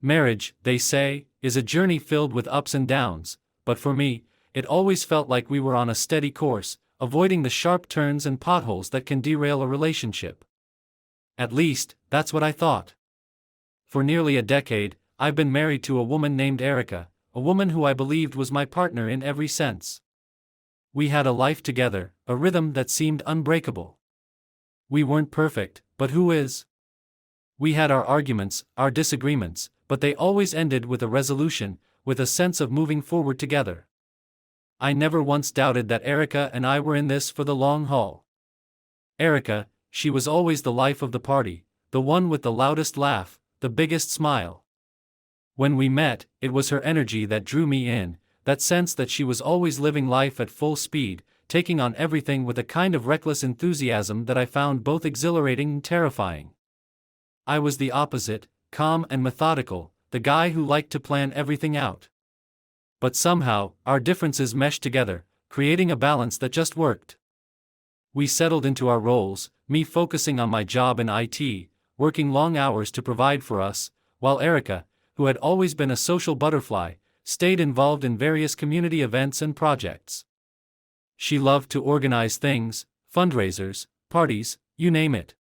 Marriage, they say, is a journey filled with ups and downs, but for me, it always felt like we were on a steady course, avoiding the sharp turns and potholes that can derail a relationship. At least, that's what I thought. For nearly a decade, I've been married to a woman named Erica, a woman who I believed was my partner in every sense. We had a life together, a rhythm that seemed unbreakable. We weren't perfect, but who is? We had our arguments, our disagreements, but they always ended with a resolution, with a sense of moving forward together. I never once doubted that Erica and I were in this for the long haul. Erica, she was always the life of the party, the one with the loudest laugh, the biggest smile. When we met, it was her energy that drew me in, that sense that she was always living life at full speed, taking on everything with a kind of reckless enthusiasm that I found both exhilarating and terrifying. I was the opposite, calm and methodical, the guy who liked to plan everything out. But somehow, our differences meshed together, creating a balance that just worked. We settled into our roles, me focusing on my job in IT, working long hours to provide for us, while Erica, who had always been a social butterfly, stayed involved in various community events and projects. She loved to organize things, fundraisers, parties, you name it.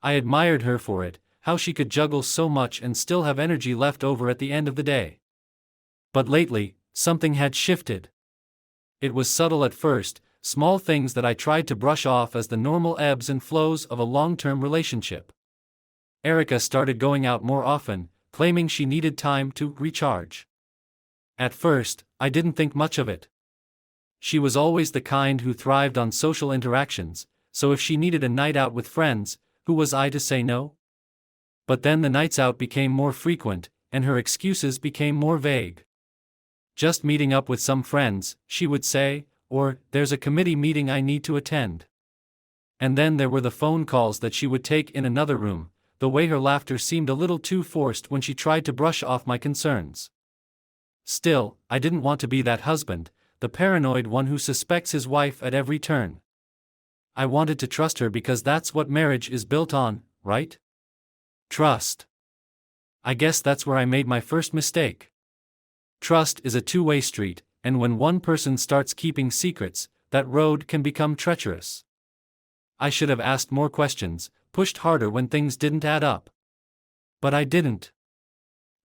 I admired her for it, how she could juggle so much and still have energy left over at the end of the day. But lately, something had shifted. It was subtle at first, small things that I tried to brush off as the normal ebbs and flows of a long-term relationship. Erica started going out more often, claiming she needed time to recharge. At first, I didn't think much of it. She was always the kind who thrived on social interactions, so if she needed a night out with friends, who was I to say no? But then the nights out became more frequent, and her excuses became more vague. Just meeting up with some friends, she would say, or, there's a committee meeting I need to attend. And then there were the phone calls that she would take in another room, the way her laughter seemed a little too forced when she tried to brush off my concerns. Still, I didn't want to be that husband, the paranoid one who suspects his wife at every turn. I wanted to trust her because that's what marriage is built on, right? Trust. I guess that's where I made my first mistake. Trust is a two-way street, and when one person starts keeping secrets, that road can become treacherous. I should have asked more questions, pushed harder when things didn't add up. But I didn't.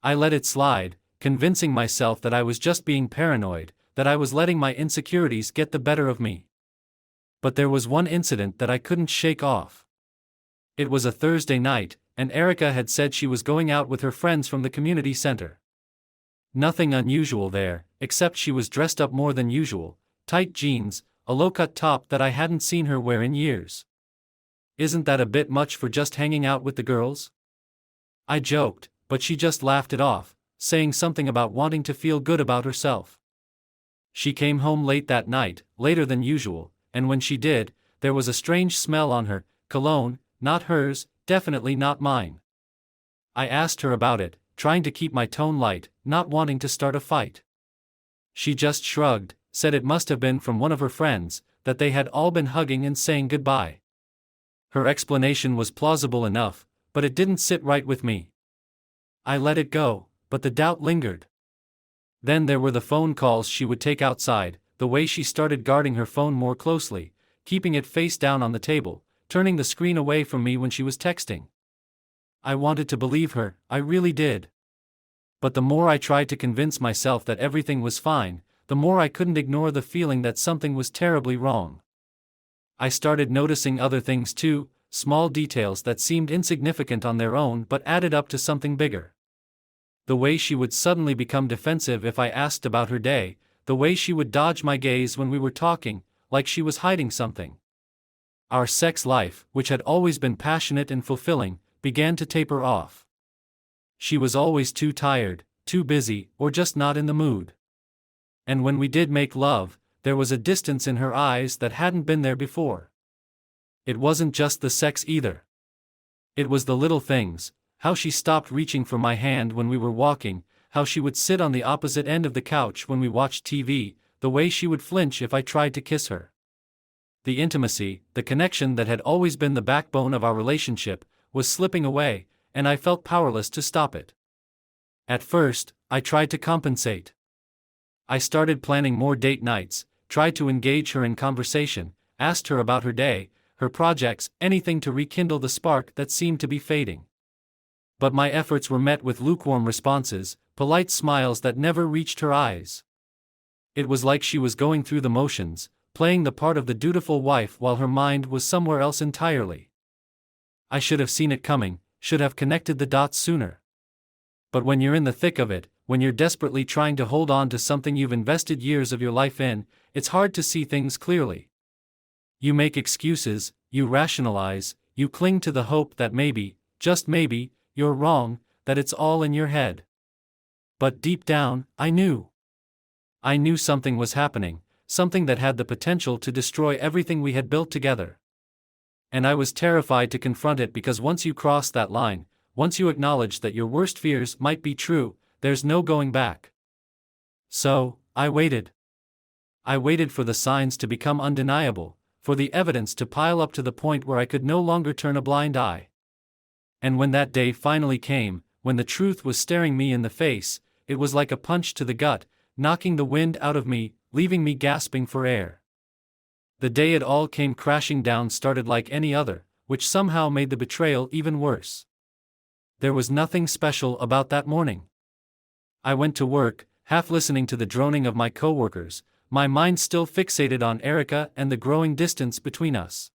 I let it slide, convincing myself that I was just being paranoid, that I was letting my insecurities get the better of me. But there was one incident that I couldn't shake off. It was a Thursday night, and Erica had said she was going out with her friends from the community center. Nothing unusual there, except she was dressed up more than usual, tight jeans, a low-cut top that I hadn't seen her wear in years. Isn't that a bit much for just hanging out with the girls? I joked, but she just laughed it off, saying something about wanting to feel good about herself. She came home late that night, later than usual, and when she did, there was a strange smell on her, cologne, not hers, definitely not mine. I asked her about it, trying to keep my tone light, not wanting to start a fight. She just shrugged, said it must have been from one of her friends, that they had all been hugging and saying goodbye. Her explanation was plausible enough, but it didn't sit right with me. I let it go, but the doubt lingered. Then there were the phone calls she would take outside, the way she started guarding her phone more closely, keeping it face down on the table, turning the screen away from me when she was texting. I wanted to believe her, I really did. But the more I tried to convince myself that everything was fine, the more I couldn't ignore the feeling that something was terribly wrong. I started noticing other things too, small details that seemed insignificant on their own but added up to something bigger. The way she would suddenly become defensive if I asked about her day, the way she would dodge my gaze when we were talking, like she was hiding something. Our sex life, which had always been passionate and fulfilling, began to taper off. She was always too tired, too busy, or just not in the mood. And when we did make love, there was a distance in her eyes that hadn't been there before. It wasn't just the sex either. It was the little things, how she stopped reaching for my hand when we were walking, how she would sit on the opposite end of the couch when we watched TV, the way she would flinch if I tried to kiss her. The intimacy, the connection that had always been the backbone of our relationship, was slipping away, and I felt powerless to stop it. At first, I tried to compensate. I started planning more date nights, tried to engage her in conversation, asked her about her day, her projects, anything to rekindle the spark that seemed to be fading. But my efforts were met with lukewarm responses, polite smiles that never reached her eyes. It was like she was going through the motions, playing the part of the dutiful wife while her mind was somewhere else entirely. I should have seen it coming, should have connected the dots sooner. But when you're in the thick of it, when you're desperately trying to hold on to something you've invested years of your life in, it's hard to see things clearly. You make excuses, you rationalize, you cling to the hope that maybe, just maybe, you're wrong, that it's all in your head. But deep down, I knew. I knew something was happening, something that had the potential to destroy everything we had built together. And I was terrified to confront it because once you cross that line, once you acknowledge that your worst fears might be true, there's no going back. So, I waited. I waited for the signs to become undeniable, for the evidence to pile up to the point where I could no longer turn a blind eye. And when that day finally came, when the truth was staring me in the face, it was like a punch to the gut, knocking the wind out of me, leaving me gasping for air. The day it all came crashing down started like any other, which somehow made the betrayal even worse. There was nothing special about that morning. I went to work, half listening to the droning of my coworkers, my mind still fixated on Erica and the growing distance between us.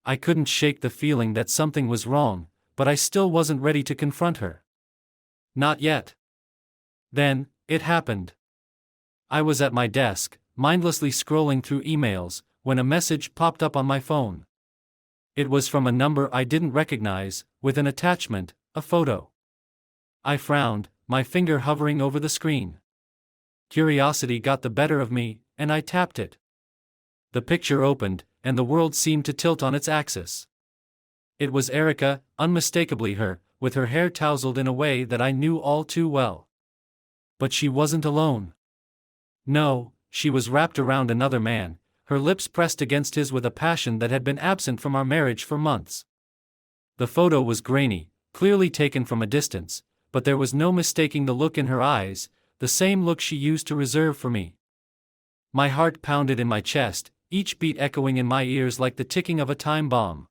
I couldn't shake the feeling that something was wrong, but I still wasn't ready to confront her. Not yet. Then, it happened. I was at my desk, mindlessly scrolling through emails, when a message popped up on my phone. It was from a number I didn't recognize, with an attachment, a photo. I frowned, my finger hovering over the screen. Curiosity got the better of me, and I tapped it. The picture opened, and the world seemed to tilt on its axis. It was Erica, unmistakably her, with her hair tousled in a way that I knew all too well. But she wasn't alone. No, she was wrapped around another man, her lips pressed against his with a passion that had been absent from our marriage for months. The photo was grainy, clearly taken from a distance, but there was no mistaking the look in her eyes, the same look she used to reserve for me. My heart pounded in my chest, each beat echoing in my ears like the ticking of a time bomb.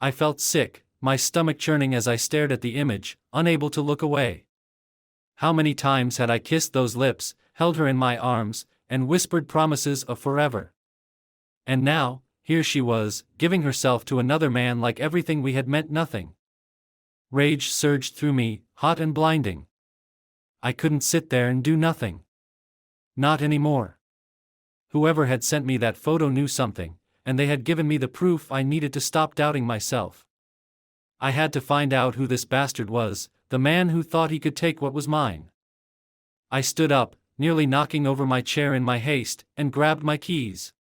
I felt sick, my stomach churning as I stared at the image, unable to look away. How many times had I kissed those lips, held her in my arms, and whispered promises of forever? And now, here she was, giving herself to another man like everything we had meant nothing. Rage surged through me, hot and blinding. I couldn't sit there and do nothing. Not anymore. Whoever had sent me that photo knew something, and they had given me the proof I needed to stop doubting myself. I had to find out who this bastard was, the man who thought he could take what was mine. I stood up, nearly knocking over my chair in my haste, and grabbed my keys.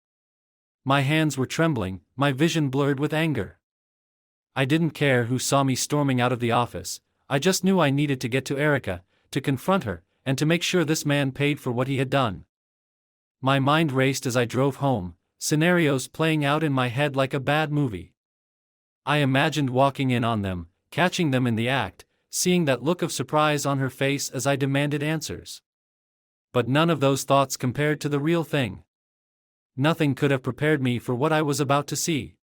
My hands were trembling, my vision blurred with anger. I didn't care who saw me storming out of the office, I just knew I needed to get to Erica, to confront her, and to make sure this man paid for what he had done. My mind raced as I drove home, scenarios playing out in my head like a bad movie. I imagined walking in on them, catching them in the act, seeing that look of surprise on her face as I demanded answers. But none of those thoughts compared to the real thing. Nothing could have prepared me for what I was about to see.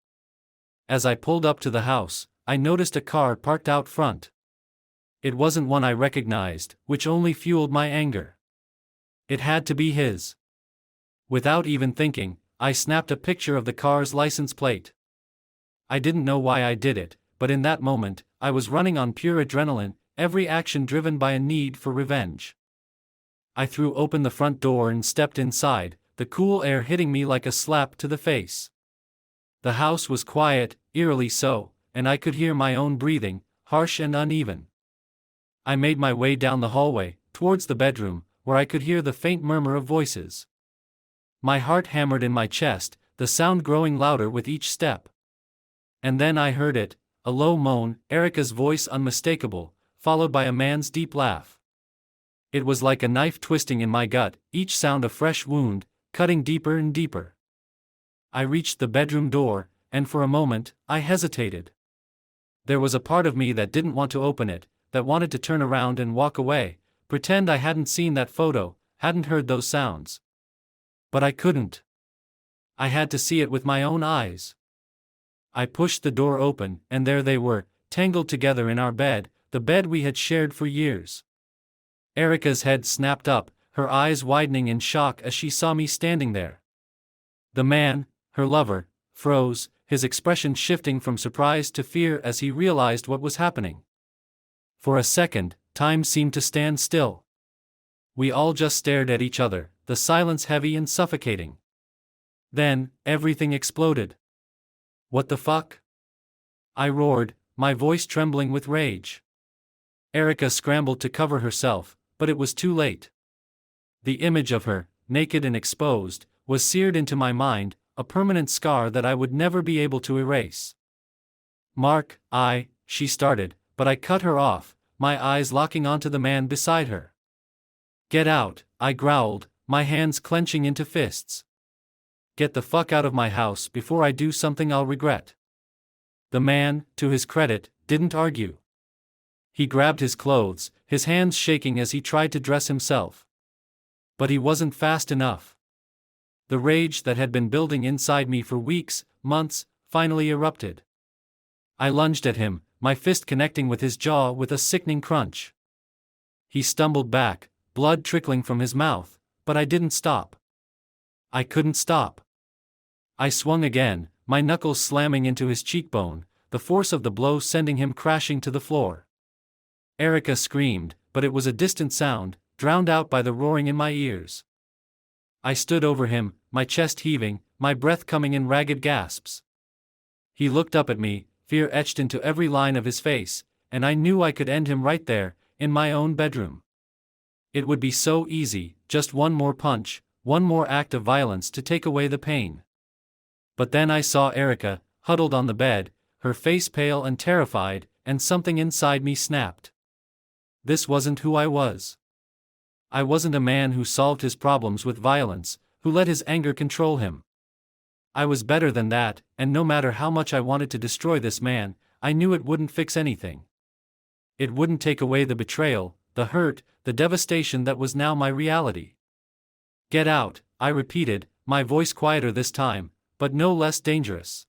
As I pulled up to the house, I noticed a car parked out front. It wasn't one I recognized, which only fueled my anger. It had to be his. Without even thinking, I snapped a picture of the car's license plate. I didn't know why I did it, but in that moment, I was running on pure adrenaline, every action driven by a need for revenge. I threw open the front door and stepped inside, the cool air hitting me like a slap to the face. The house was quiet, eerily so, and I could hear my own breathing, harsh and uneven. I made my way down the hallway, towards the bedroom, where I could hear the faint murmur of voices. My heart hammered in my chest, the sound growing louder with each step. And then I heard it, a low moan, Erica's voice unmistakable, followed by a man's deep laugh. It was like a knife twisting in my gut, each sound a fresh wound, cutting deeper and deeper. I reached the bedroom door, and for a moment, I hesitated. There was a part of me that didn't want to open it, that wanted to turn around and walk away, pretend I hadn't seen that photo, hadn't heard those sounds. But I couldn't. I had to see it with my own eyes. I pushed the door open, and there they were, tangled together in our bed, the bed we had shared for years. Erica's head snapped up, her eyes widening in shock as she saw me standing there. The man, her lover, froze, his expression shifting from surprise to fear as he realized what was happening. For a second, time seemed to stand still. We all just stared at each other, the silence heavy and suffocating. Then, everything exploded. "What the fuck?" I roared, my voice trembling with rage. Erica scrambled to cover herself, but it was too late. The image of her, naked and exposed, was seared into my mind, a permanent scar that I would never be able to erase. "Mark, she started, but I cut her off, my eyes locking onto the man beside her. "Get out," I growled, my hands clenching into fists. "Get the fuck out of my house before I do something I'll regret." The man, to his credit, didn't argue. He grabbed his clothes, his hands shaking as he tried to dress himself. But he wasn't fast enough. The rage that had been building inside me for weeks, months, finally erupted. I lunged at him, my fist connecting with his jaw with a sickening crunch. He stumbled back, blood trickling from his mouth, but I didn't stop. I couldn't stop. I swung again, my knuckles slamming into his cheekbone, the force of the blow sending him crashing to the floor. Erica screamed, but it was a distant sound, drowned out by the roaring in my ears. I stood over him, my chest heaving, my breath coming in ragged gasps. He looked up at me, fear etched into every line of his face, and I knew I could end him right there, in my own bedroom. It would be so easy, just one more punch, one more act of violence to take away the pain. But then I saw Erica, huddled on the bed, her face pale and terrified, and something inside me snapped. This wasn't who I was. I wasn't a man who solved his problems with violence, who let his anger control him. I was better than that, and no matter how much I wanted to destroy this man, I knew it wouldn't fix anything. It wouldn't take away the betrayal, the hurt, the devastation that was now my reality. "Get out," I repeated, my voice quieter this time, but no less dangerous.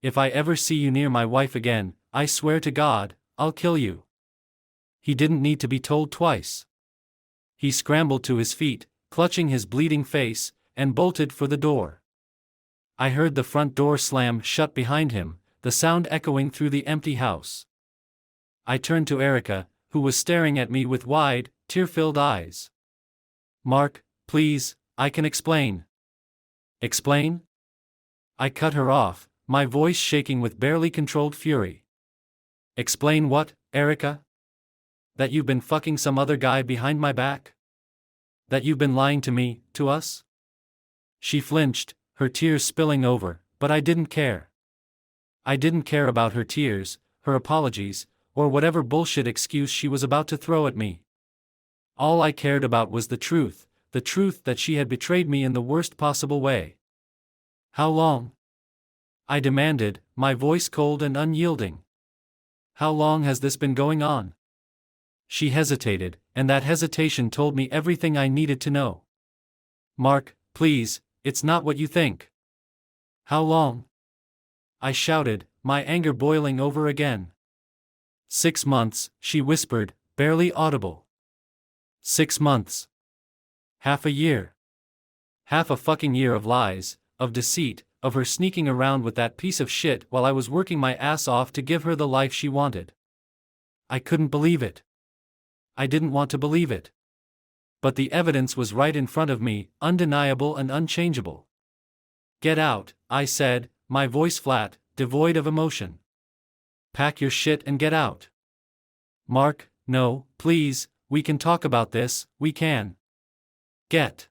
"If I ever see you near my wife again, I swear to God, I'll kill you." He didn't need to be told twice. He scrambled to his feet, clutching his bleeding face, and bolted for the door. I heard the front door slam shut behind him, the sound echoing through the empty house. I turned to Erica, who was staring at me with wide, tear-filled eyes. "Mark, please, I can explain." "Explain?" I cut her off, my voice shaking with barely controlled fury. "Explain what, Erica? That you've been fucking some other guy behind my back? That you've been lying to me, to us?" She flinched, her tears spilling over, but I didn't care. I didn't care about her tears, her apologies, or whatever bullshit excuse she was about to throw at me. All I cared about was the truth that she had betrayed me in the worst possible way. "How long?" I demanded, my voice cold and unyielding. "How long has this been going on?" She hesitated, and that hesitation told me everything I needed to know. "Mark, please, it's not what you think." "How long?" I shouted, my anger boiling over again. 6 months, she whispered, barely audible. 6 months. Half a year. Half a fucking year of lies, of deceit, of her sneaking around with that piece of shit while I was working my ass off to give her the life she wanted. I couldn't believe it. I didn't want to believe it. But the evidence was right in front of me, undeniable and unchangeable. "Get out," I said, my voice flat, devoid of emotion. "Pack your shit and get out." "Mark, no, please, we can talk about this, we can." "Get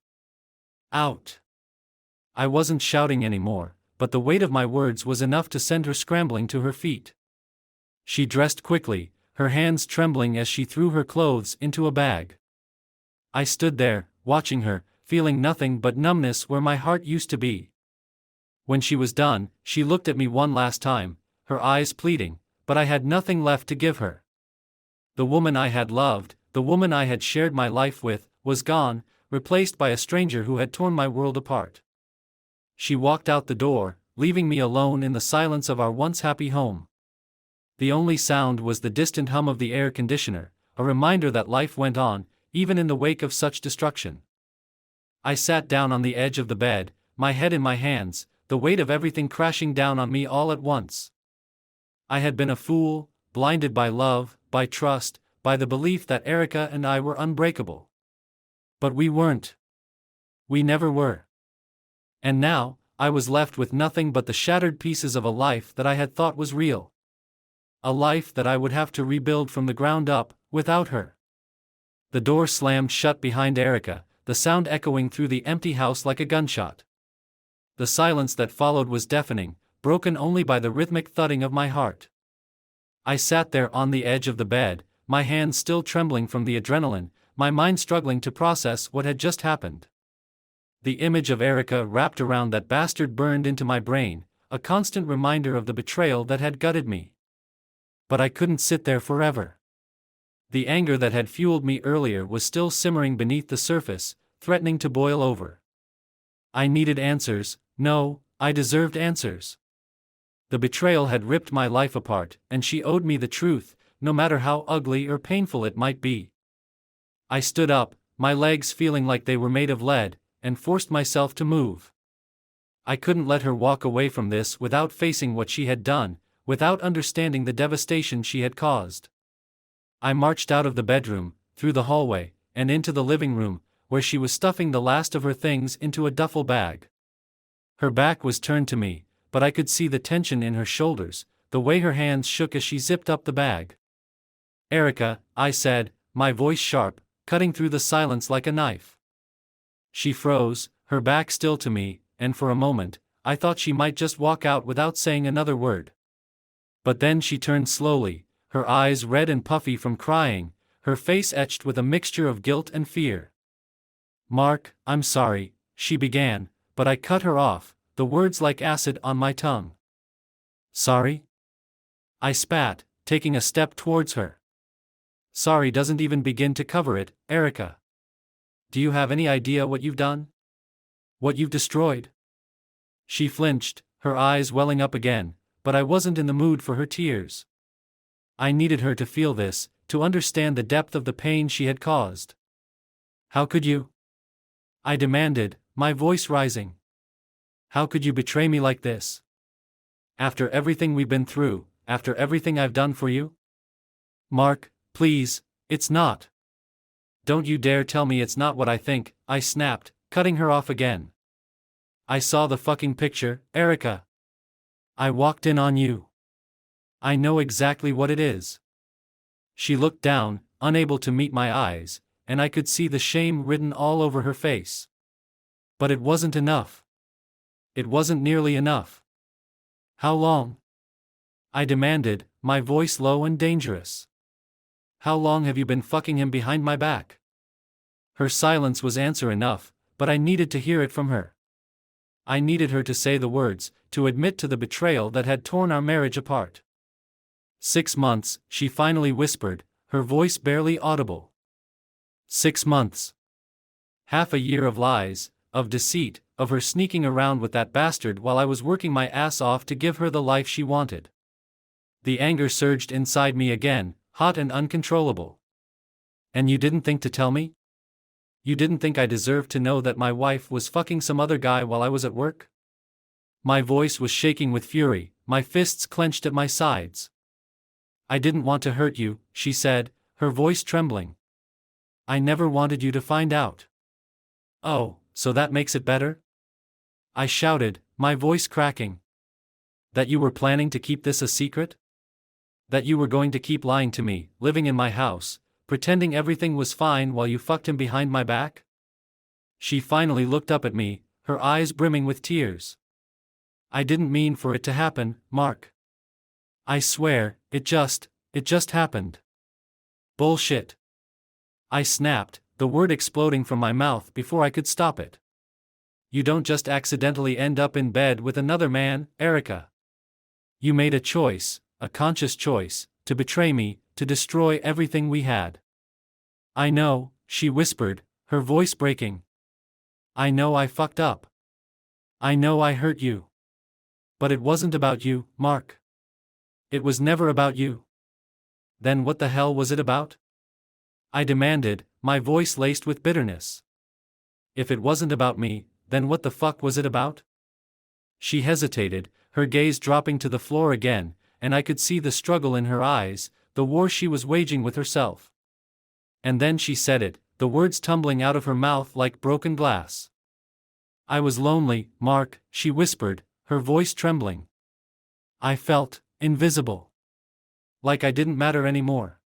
out." I wasn't shouting anymore, but the weight of my words was enough to send her scrambling to her feet. She dressed quickly, her hands trembling as she threw her clothes into a bag. I stood there, watching her, feeling nothing but numbness where my heart used to be. When she was done, she looked at me one last time, her eyes pleading, but I had nothing left to give her. The woman I had loved, the woman I had shared my life with, was gone, replaced by a stranger who had torn my world apart. She walked out the door, leaving me alone in the silence of our once happy home. The only sound was the distant hum of the air conditioner, a reminder that life went on, even in the wake of such destruction. I sat down on the edge of the bed, my head in my hands, the weight of everything crashing down on me all at once. I had been a fool, blinded by love, by trust, by the belief that Erica and I were unbreakable. But we weren't. We never were. And now, I was left with nothing but the shattered pieces of a life that I had thought was real. A life that I would have to rebuild from the ground up, without her. The door slammed shut behind Erica, the sound echoing through the empty house like a gunshot. The silence that followed was deafening, broken only by the rhythmic thudding of my heart. I sat there on the edge of the bed, my hands still trembling from the adrenaline, my mind struggling to process what had just happened. The image of Erica wrapped around that bastard burned into my brain, a constant reminder of the betrayal that had gutted me. But I couldn't sit there forever. The anger that had fueled me earlier was still simmering beneath the surface, threatening to boil over. I needed answers. No, I deserved answers. The betrayal had ripped my life apart, and she owed me the truth, no matter how ugly or painful it might be. I stood up, my legs feeling like they were made of lead, and forced myself to move. I couldn't let her walk away from this without facing what she had done, without understanding the devastation she had caused. I marched out of the bedroom, through the hallway, and into the living room, where she was stuffing the last of her things into a duffel bag. Her back was turned to me, but I could see the tension in her shoulders, the way her hands shook as she zipped up the bag. "Erica," I said, my voice sharp, cutting through the silence like a knife. She froze, her back still to me, and for a moment, I thought she might just walk out without saying another word. But then she turned slowly, her eyes red and puffy from crying, her face etched with a mixture of guilt and fear. "Mark, I'm sorry," she began, but I cut her off, the words like acid on my tongue. "Sorry?" I spat, taking a step towards her. "Sorry doesn't even begin to cover it, Erica. Do you have any idea what you've done? What you've destroyed?" She flinched, her eyes welling up again, but I wasn't in the mood for her tears. I needed her to feel this, to understand the depth of the pain she had caused. "How could you?" I demanded, my voice rising. "How could you betray me like this? After everything we've been through, after everything I've done for you?" "Mark, please, it's not. Don't you dare tell me it's not what I think," I snapped, cutting her off again. "I saw the fucking picture, Erica. I walked in on you. I know exactly what it is." She looked down, unable to meet my eyes, and I could see the shame written all over her face. But it wasn't enough. It wasn't nearly enough. "How long?" I demanded, my voice low and dangerous. "How long have you been fucking him behind my back?" Her silence was answer enough, but I needed to hear it from her. I needed her to say the words, to admit to the betrayal that had torn our marriage apart. 6 months, she finally whispered, her voice barely audible. 6 months. Half a year of lies, of deceit, of her sneaking around with that bastard while I was working my ass off to give her the life she wanted. The anger surged inside me again, hot and uncontrollable. "And you didn't think to tell me? You didn't think I deserved to know that my wife was fucking some other guy while I was at work?" My voice was shaking with fury, my fists clenched at my sides. "I didn't want to hurt you," she said, her voice trembling. "I never wanted you to find out." "Oh, so that makes it better?" I shouted, my voice cracking. "That you were planning to keep this a secret? That you were going to keep lying to me, living in my house, pretending everything was fine while you fucked him behind my back?" She finally looked up at me, her eyes brimming with tears. "I didn't mean for it to happen, Mark. I swear, it just happened." "Bullshit!" I snapped, the word exploding from my mouth before I could stop it. "You don't just accidentally end up in bed with another man, Erica. You made a choice, a conscious choice, to betray me, to destroy everything we had. I know, she whispered, her voice breaking. I know I fucked up. I know I hurt you. But it wasn't about you, Mark. It was never about you. Then what the hell was it about? I demanded, my voice laced with bitterness. If it wasn't about me, then what the fuck was it about? She hesitated, her gaze dropping to the floor again, and I could see the struggle in her eyes, the war she was waging with herself. And then she said it, the words tumbling out of her mouth like broken glass. I was lonely, Mark, she whispered, her voice trembling. I felt invisible. Like I didn't matter anymore.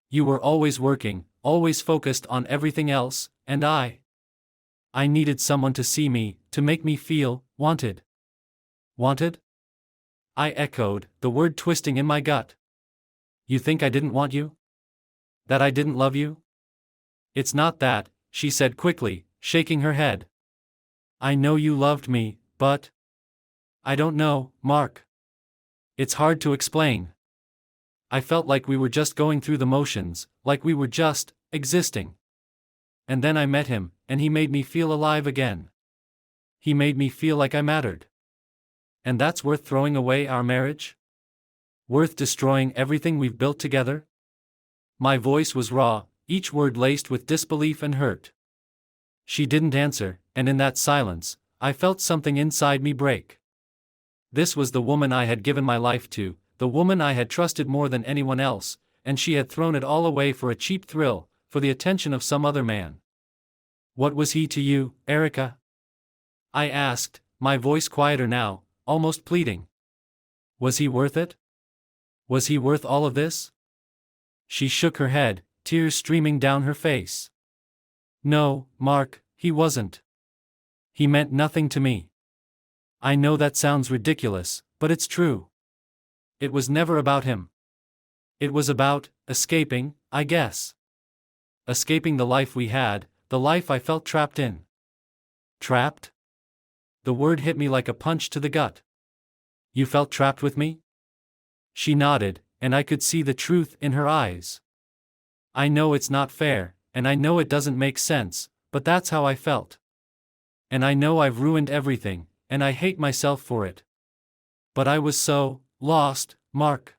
You were always working, always focused on everything else, and I needed someone to see me, to make me feel wanted. Wanted? I echoed, the word twisting in my gut. You think I didn't want you? That I didn't love you? It's not that, she said quickly, shaking her head. I know you loved me, but I don't know, Mark. It's hard to explain. I felt like we were just going through the motions, like we were just existing. And then I met him, and he made me feel alive again. He made me feel like I mattered. And that's worth throwing away our marriage? Worth destroying everything we've built together? My voice was raw, each word laced with disbelief and hurt. She didn't answer, and in that silence, I felt something inside me break. This was the woman I had given my life to, the woman I had trusted more than anyone else, and she had thrown it all away for a cheap thrill, for the attention of some other man. What was he to you, Erica? I asked, my voice quieter now, almost pleading. Was he worth it? Was he worth all of this? She shook her head, tears streaming down her face. No, Mark, he wasn't. He meant nothing to me. I know that sounds ridiculous, but it's true. It was never about him. It was about escaping, I guess. Escaping the life we had, the life I felt trapped in. Trapped? The word hit me like a punch to the gut. You felt trapped with me? She nodded, and I could see the truth in her eyes. I know it's not fair, and I know it doesn't make sense, but that's how I felt. And I know I've ruined everything, and I hate myself for it. But I was so lost, Mark.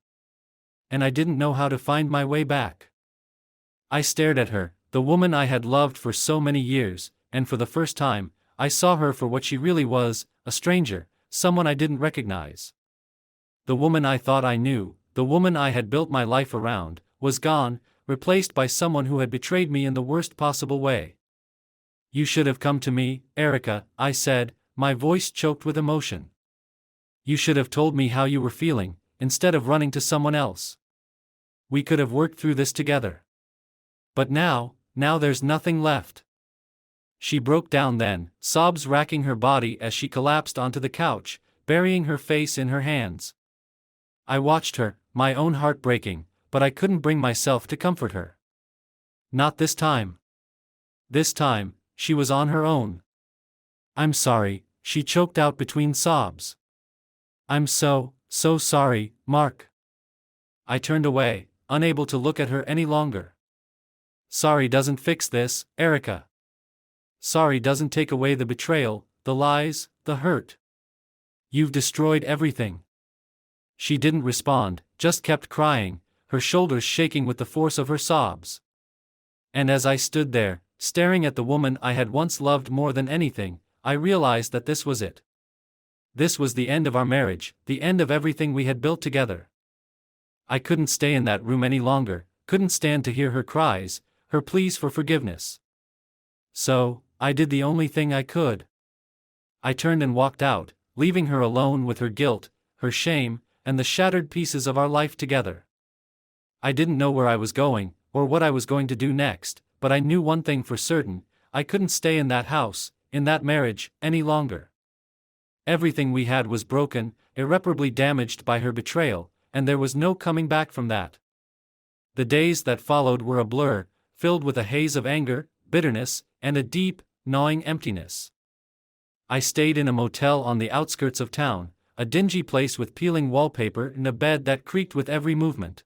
And I didn't know how to find my way back. I stared at her, the woman I had loved for so many years, and for the first time, I saw her for what she really was, a stranger, someone I didn't recognize. The woman I thought I knew, the woman I had built my life around, was gone, replaced by someone who had betrayed me in the worst possible way. You should have come to me, Erica, I said, my voice choked with emotion. You should have told me how you were feeling, instead of running to someone else. We could have worked through this together. But now there's nothing left. She broke down then, sobs racking her body as she collapsed onto the couch, burying her face in her hands. I watched her, my own heart breaking, but I couldn't bring myself to comfort her. Not this time. This time, she was on her own. I'm sorry, she choked out between sobs. I'm so sorry, Mark. I turned away, unable to look at her any longer. Sorry doesn't fix this, Erica. Sorry doesn't take away the betrayal, the lies, the hurt. You've destroyed everything. She didn't respond, just kept crying, her shoulders shaking with the force of her sobs. And as I stood there, staring at the woman I had once loved more than anything, I realized that this was it. This was the end of our marriage, the end of everything we had built together. I couldn't stay in that room any longer, couldn't stand to hear her cries, her pleas for forgiveness. So, I did the only thing I could. I turned and walked out, leaving her alone with her guilt, her shame, and the shattered pieces of our life together. I didn't know where I was going, or what I was going to do next, but I knew one thing for certain, I couldn't stay in that house, in that marriage, any longer. Everything we had was broken, irreparably damaged by her betrayal, and there was no coming back from that. The days that followed were a blur, filled with a haze of anger, bitterness, and a deep, gnawing emptiness. I stayed in a motel on the outskirts of town, a dingy place with peeling wallpaper and a bed that creaked with every movement.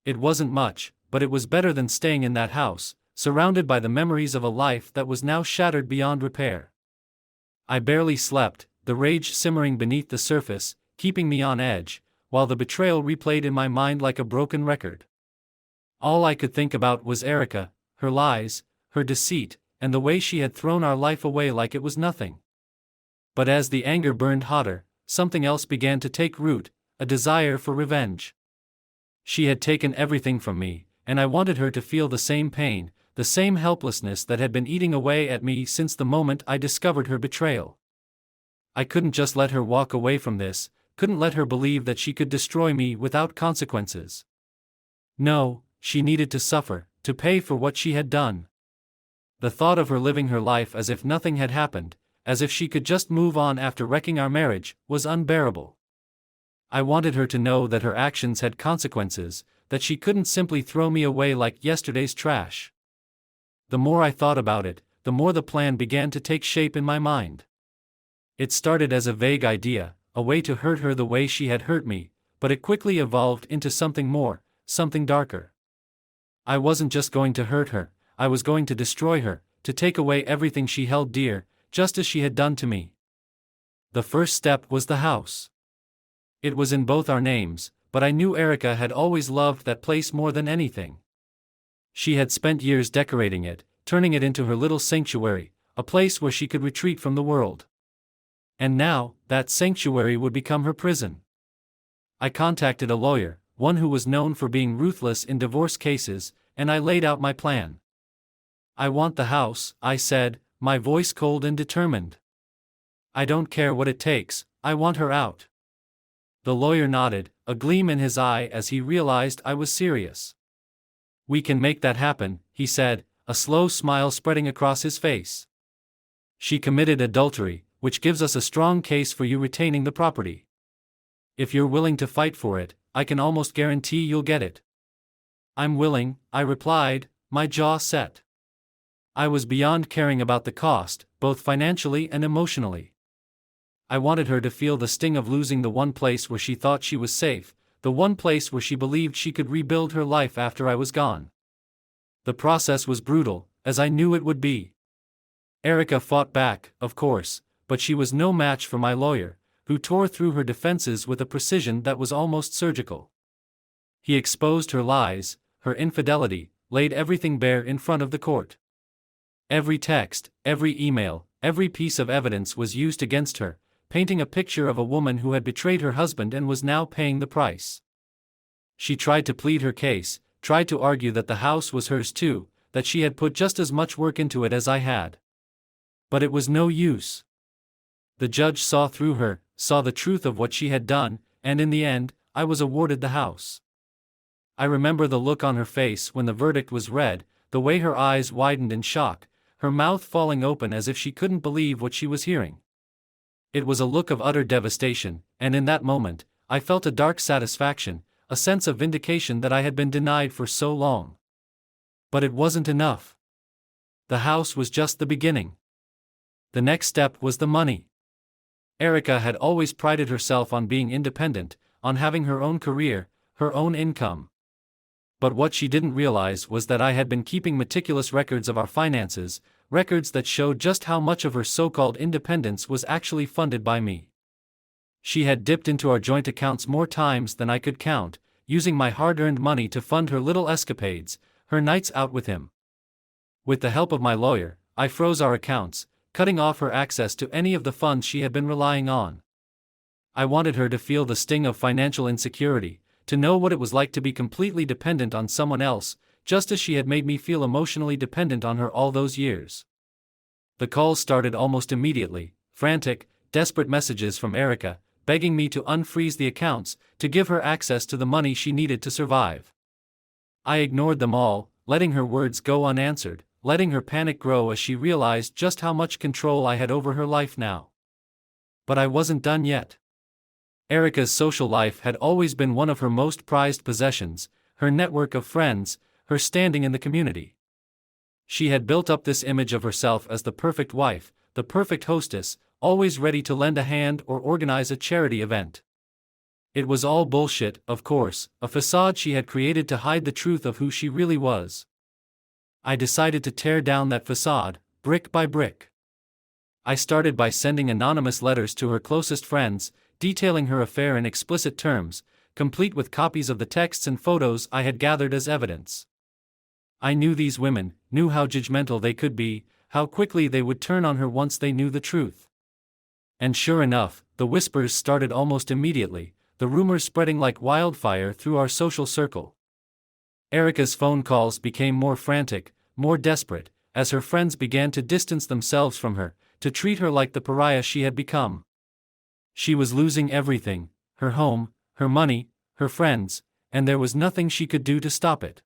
It wasn't much, but it was better than staying in that house, surrounded by the memories of a life that was now shattered beyond repair. I barely slept, the rage simmering beneath the surface, keeping me on edge, while the betrayal replayed in my mind like a broken record. All I could think about was Erica, her lies, her deceit, and the way she had thrown our life away like it was nothing. But as the anger burned hotter, something else began to take root, a desire for revenge. She had taken everything from me, and I wanted her to feel the same pain, the same helplessness that had been eating away at me since the moment I discovered her betrayal. I couldn't just let her walk away from this, couldn't let her believe that she could destroy me without consequences. No, she needed to suffer, to pay for what she had done. The thought of her living her life as if nothing had happened, as if she could just move on after wrecking our marriage, was unbearable. I wanted her to know that her actions had consequences, that she couldn't simply throw me away like yesterday's trash. The more I thought about it, the more the plan began to take shape in my mind. It started as a vague idea, a way to hurt her the way she had hurt me, but it quickly evolved into something more, something darker. I wasn't just going to hurt her, I was going to destroy her, to take away everything she held dear, just as she had done to me. The first step was the house. It was in both our names, but I knew Erica had always loved that place more than anything. She had spent years decorating it, turning it into her little sanctuary, a place where she could retreat from the world. And now, that sanctuary would become her prison. I contacted a lawyer, one who was known for being ruthless in divorce cases, and I laid out my plan. I want the house, I said, my voice cold and determined. I don't care what it takes, I want her out. The lawyer nodded, a gleam in his eye as he realized I was serious. We can make that happen, he said, a slow smile spreading across his face. She committed adultery, which gives us a strong case for you retaining the property. If you're willing to fight for it, I can almost guarantee you'll get it. I'm willing, I replied, my jaw set. I was beyond caring about the cost, both financially and emotionally. I wanted her to feel the sting of losing the one place where she thought she was safe, the one place where she believed she could rebuild her life after I was gone. The process was brutal, as I knew it would be. Erica fought back, of course, but she was no match for my lawyer, who tore through her defenses with a precision that was almost surgical. He exposed her lies, her infidelity, laid everything bare in front of the court. Every text, every email, every piece of evidence was used against her, painting a picture of a woman who had betrayed her husband and was now paying the price. She tried to plead her case, tried to argue that the house was hers too, that she had put just as much work into it as I had. But it was no use. The judge saw through her, saw the truth of what she had done, and in the end, I was awarded the house. I remember the look on her face when the verdict was read, the way her eyes widened in shock, her mouth falling open as if she couldn't believe what she was hearing. It was a look of utter devastation, and in that moment, I felt a dark satisfaction, a sense of vindication that I had been denied for so long. But it wasn't enough. The house was just the beginning. The next step was the money. Erica had always prided herself on being independent, on having her own career, her own income. But what she didn't realize was that I had been keeping meticulous records of our finances, records that showed just how much of her so-called independence was actually funded by me. She had dipped into our joint accounts more times than I could count, using my hard-earned money to fund her little escapades, her nights out with him. With the help of my lawyer, I froze our accounts, cutting off her access to any of the funds she had been relying on. I wanted her to feel the sting of financial insecurity, to know what it was like to be completely dependent on someone else, just as she had made me feel emotionally dependent on her all those years. The calls started almost immediately, frantic, desperate messages from Erica, begging me to unfreeze the accounts, to give her access to the money she needed to survive. I ignored them all, letting her words go unanswered, letting her panic grow as she realized just how much control I had over her life now. But I wasn't done yet. Erica's social life had always been one of her most prized possessions, her network of friends, her standing in the community. She had built up this image of herself as the perfect wife, the perfect hostess, always ready to lend a hand or organize a charity event. It was all bullshit, of course, a facade she had created to hide the truth of who she really was. I decided to tear down that facade, brick by brick. I started by sending anonymous letters to her closest friends, detailing her affair in explicit terms, complete with copies of the texts and photos I had gathered as evidence. I knew these women, knew how judgmental they could be, how quickly they would turn on her once they knew the truth. And sure enough, the whispers started almost immediately, the rumors spreading like wildfire through our social circle. Erica's phone calls became more frantic, more desperate, as her friends began to distance themselves from her, to treat her like the pariah she had become. She was losing everything, her home, her money, her friends, and there was nothing she could do to stop it.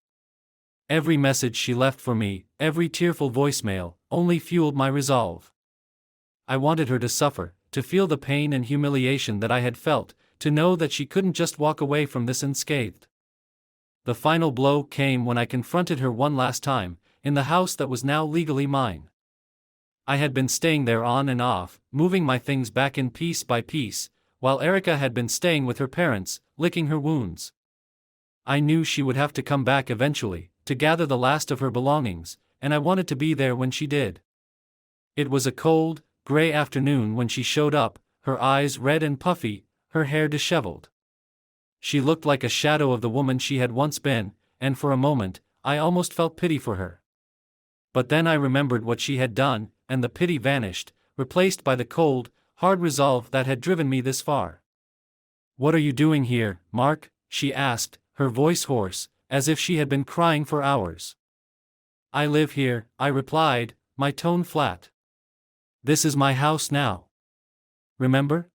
Every message she left for me, every tearful voicemail, only fueled my resolve. I wanted her to suffer, to feel the pain and humiliation that I had felt, to know that she couldn't just walk away from this unscathed. The final blow came when I confronted her one last time, in the house that was now legally mine. I had been staying there on and off, moving my things back in piece by piece, while Erica had been staying with her parents, licking her wounds. I knew she would have to come back eventually, to gather the last of her belongings, and I wanted to be there when she did. It was a cold, gray afternoon when she showed up, her eyes red and puffy, her hair disheveled. She looked like a shadow of the woman she had once been, and for a moment, I almost felt pity for her. But then I remembered what she had done, and the pity vanished, replaced by the cold, hard resolve that had driven me this far. "What are you doing here, Mark?" she asked, her voice hoarse, as if she had been crying for hours. "I live here," I replied, my tone flat. "This is my house now. Remember?"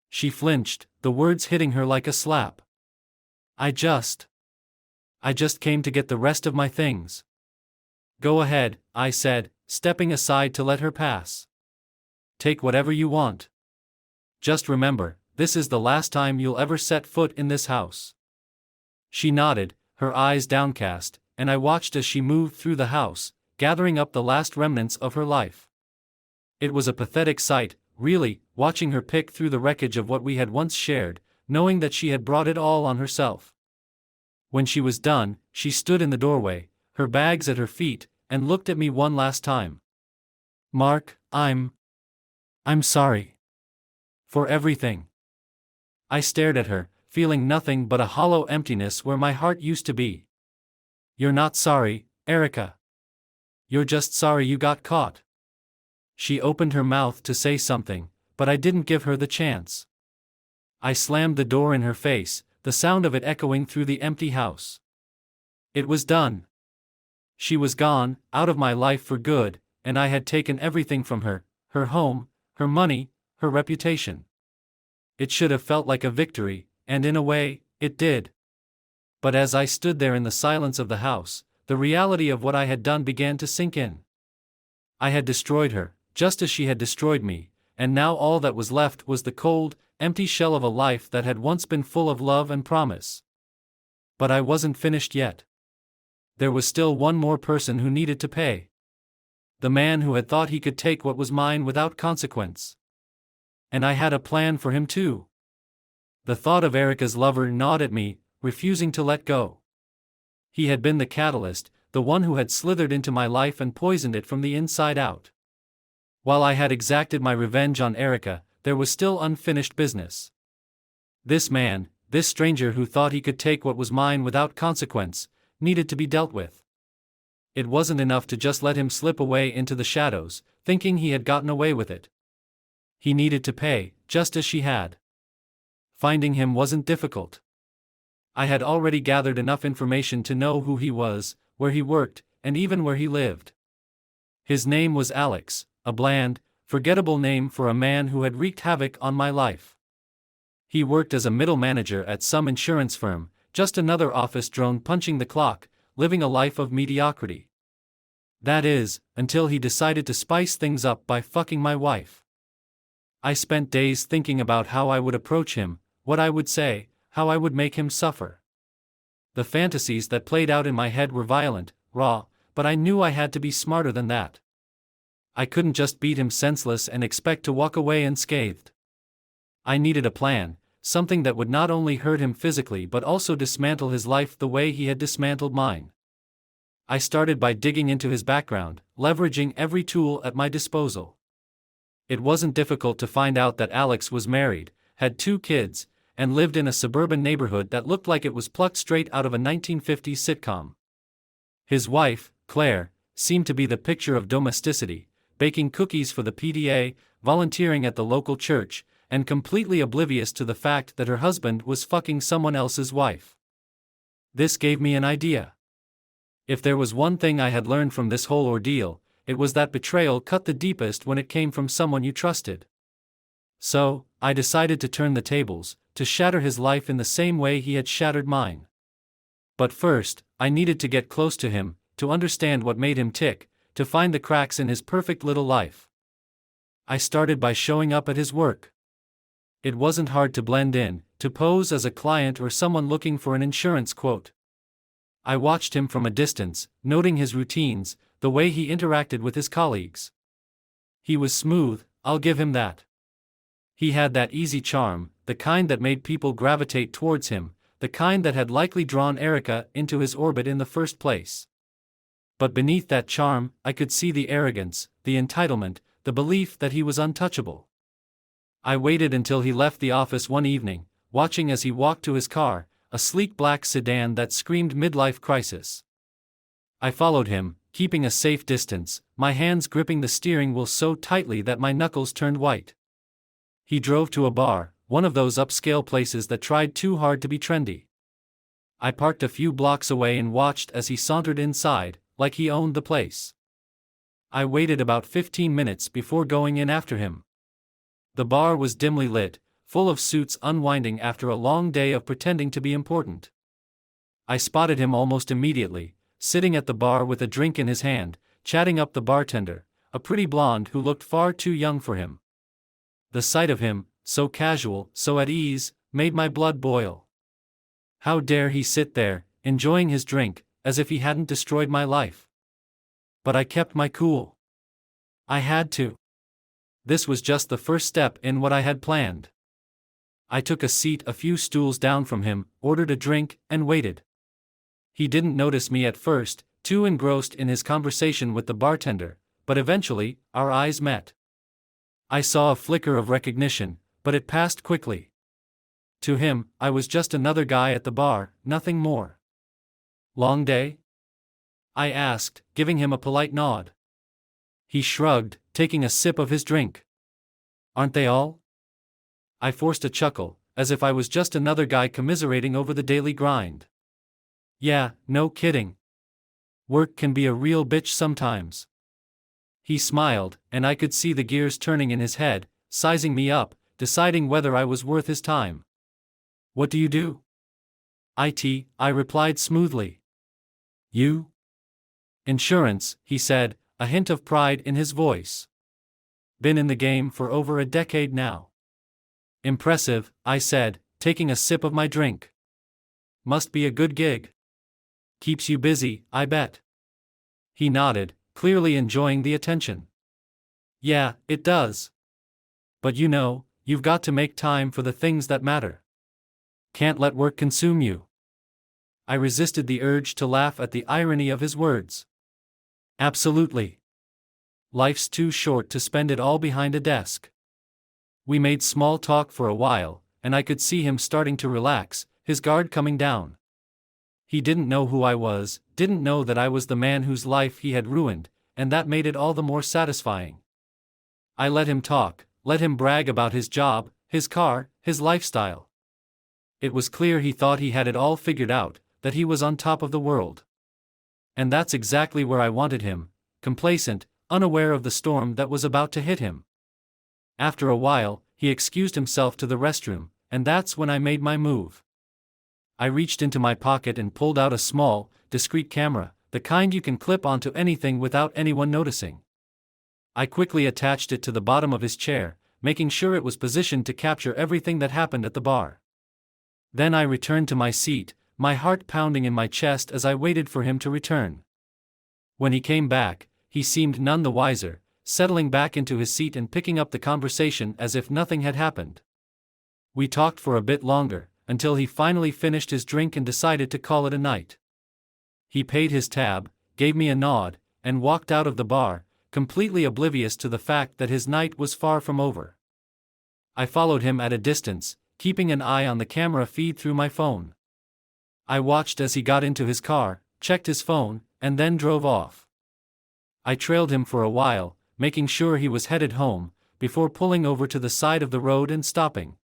She flinched, the words hitting her like a slap. I just came to get the rest of my things." "Go ahead," I said, stepping aside to let her pass. "Take whatever you want. Just remember, this is the last time you'll ever set foot in this house." She nodded, her eyes downcast, and I watched as she moved through the house, gathering up the last remnants of her life. It was a pathetic sight, really, watching her pick through the wreckage of what we had once shared, knowing that she had brought it all on herself. When she was done, she stood in the doorway, her bags at her feet, and looked at me one last time. "Mark, I'm sorry. For everything." I stared at her, feeling nothing but a hollow emptiness where my heart used to be. "You're not sorry, Erica. You're just sorry you got caught." She opened her mouth to say something, but I didn't give her the chance. I slammed the door in her face, the sound of it echoing through the empty house. It was done. She was gone, out of my life for good, and I had taken everything from her, her home, her money, her reputation. It should have felt like a victory, and in a way, it did. But as I stood there in the silence of the house, the reality of what I had done began to sink in. I had destroyed her, just as she had destroyed me, and now all that was left was the cold, empty shell of a life that had once been full of love and promise. But I wasn't finished yet. There was still one more person who needed to pay. The man who had thought he could take what was mine without consequence. And I had a plan for him too. The thought of Erica's lover gnawed at me, refusing to let go. He had been the catalyst, the one who had slithered into my life and poisoned it from the inside out. While I had exacted my revenge on Erica, there was still unfinished business. This man, this stranger who thought he could take what was mine without consequence, needed to be dealt with. It wasn't enough to just let him slip away into the shadows, thinking he had gotten away with it. He needed to pay, just as she had. Finding him wasn't difficult. I had already gathered enough information to know who he was, where he worked, and even where he lived. His name was Alex, a bland, forgettable name for a man who had wreaked havoc on my life. He worked as a middle manager at some insurance firm, just another office drone punching the clock, living a life of mediocrity. That is, until he decided to spice things up by fucking my wife. I spent days thinking about how I would approach him, what I would say, how I would make him suffer. The fantasies that played out in my head were violent, raw, but I knew I had to be smarter than that. I couldn't just beat him senseless and expect to walk away unscathed. I needed a plan, something that would not only hurt him physically but also dismantle his life the way he had dismantled mine. I started by digging into his background, leveraging every tool at my disposal. It wasn't difficult to find out that Alex was married, had 2 kids, and lived in a suburban neighborhood that looked like it was plucked straight out of a 1950s sitcom. His wife, Claire, seemed to be the picture of domesticity, baking cookies for the PTA, volunteering at the local church, and completely oblivious to the fact that her husband was fucking someone else's wife. This gave me an idea. If there was one thing I had learned from this whole ordeal, it was that betrayal cut the deepest when it came from someone you trusted. So, I decided to turn the tables, to shatter his life in the same way he had shattered mine. But first, I needed to get close to him, to understand what made him tick, to find the cracks in his perfect little life. I started by showing up at his work. It wasn't hard to blend in, to pose as a client or someone looking for an insurance quote. I watched him from a distance, noting his routines, the way he interacted with his colleagues. He was smooth, I'll give him that. He had that easy charm, the kind that made people gravitate towards him, the kind that had likely drawn Erica into his orbit in the first place. But beneath that charm, I could see the arrogance, the entitlement, the belief that he was untouchable. I waited until he left the office one evening, watching as he walked to his car, a sleek black sedan that screamed midlife crisis. I followed him, keeping a safe distance, my hands gripping the steering wheel so tightly that my knuckles turned white. He drove to a bar, one of those upscale places that tried too hard to be trendy. I parked a few blocks away and watched as he sauntered inside, like he owned the place. I waited about 15 minutes before going in after him. The bar was dimly lit, full of suits unwinding after a long day of pretending to be important. I spotted him almost immediately, sitting at the bar with a drink in his hand, chatting up the bartender, a pretty blonde who looked far too young for him. The sight of him, so casual, so at ease, made my blood boil. How dare he sit there, enjoying his drink, as if he hadn't destroyed my life? But I kept my cool. I had to. This was just the first step in what I had planned. I took a seat a few stools down from him, ordered a drink, and waited. He didn't notice me at first, too engrossed in his conversation with the bartender, but eventually, our eyes met. I saw a flicker of recognition, but it passed quickly. To him, I was just another guy at the bar, nothing more. Long day? I asked, giving him a polite nod. He shrugged, taking a sip of his drink. Aren't they all? I forced a chuckle, as if I was just another guy commiserating over the daily grind. Yeah, no kidding. Work can be a real bitch sometimes. He smiled, and I could see the gears turning in his head, sizing me up, deciding whether I was worth his time. What do you do? I replied smoothly. You? Insurance, he said, a hint of pride in his voice. Been in the game for over a decade now. Impressive, I said, taking a sip of my drink. Must be a good gig. Keeps you busy, I bet. He nodded, clearly enjoying the attention. Yeah, it does. But you've got to make time for the things that matter. Can't let work consume you. I resisted the urge to laugh at the irony of his words. Absolutely. Life's too short to spend it all behind a desk. We made small talk for a while, and I could see him starting to relax, his guard coming down. He didn't know who I was, didn't know that I was the man whose life he had ruined, and that made it all the more satisfying. I let him talk, let him brag about his job, his car, his lifestyle. It was clear he thought he had it all figured out, that he was on top of the world. And that's exactly where I wanted him, complacent, unaware of the storm that was about to hit him. After a while, he excused himself to the restroom, and that's when I made my move. I reached into my pocket and pulled out a small, discreet camera, the kind you can clip onto anything without anyone noticing. I quickly attached it to the bottom of his chair, making sure it was positioned to capture everything that happened at the bar. Then I returned to my seat, my heart pounding in my chest as I waited for him to return. When he came back, he seemed none the wiser, settling back into his seat and picking up the conversation as if nothing had happened. We talked for a bit longer, until he finally finished his drink and decided to call it a night. He paid his tab, gave me a nod, and walked out of the bar, completely oblivious to the fact that his night was far from over. I followed him at a distance, keeping an eye on the camera feed through my phone. I watched as he got into his car, checked his phone, and then drove off. I trailed him for a while, making sure he was headed home, before pulling over to the side of the road and stopping.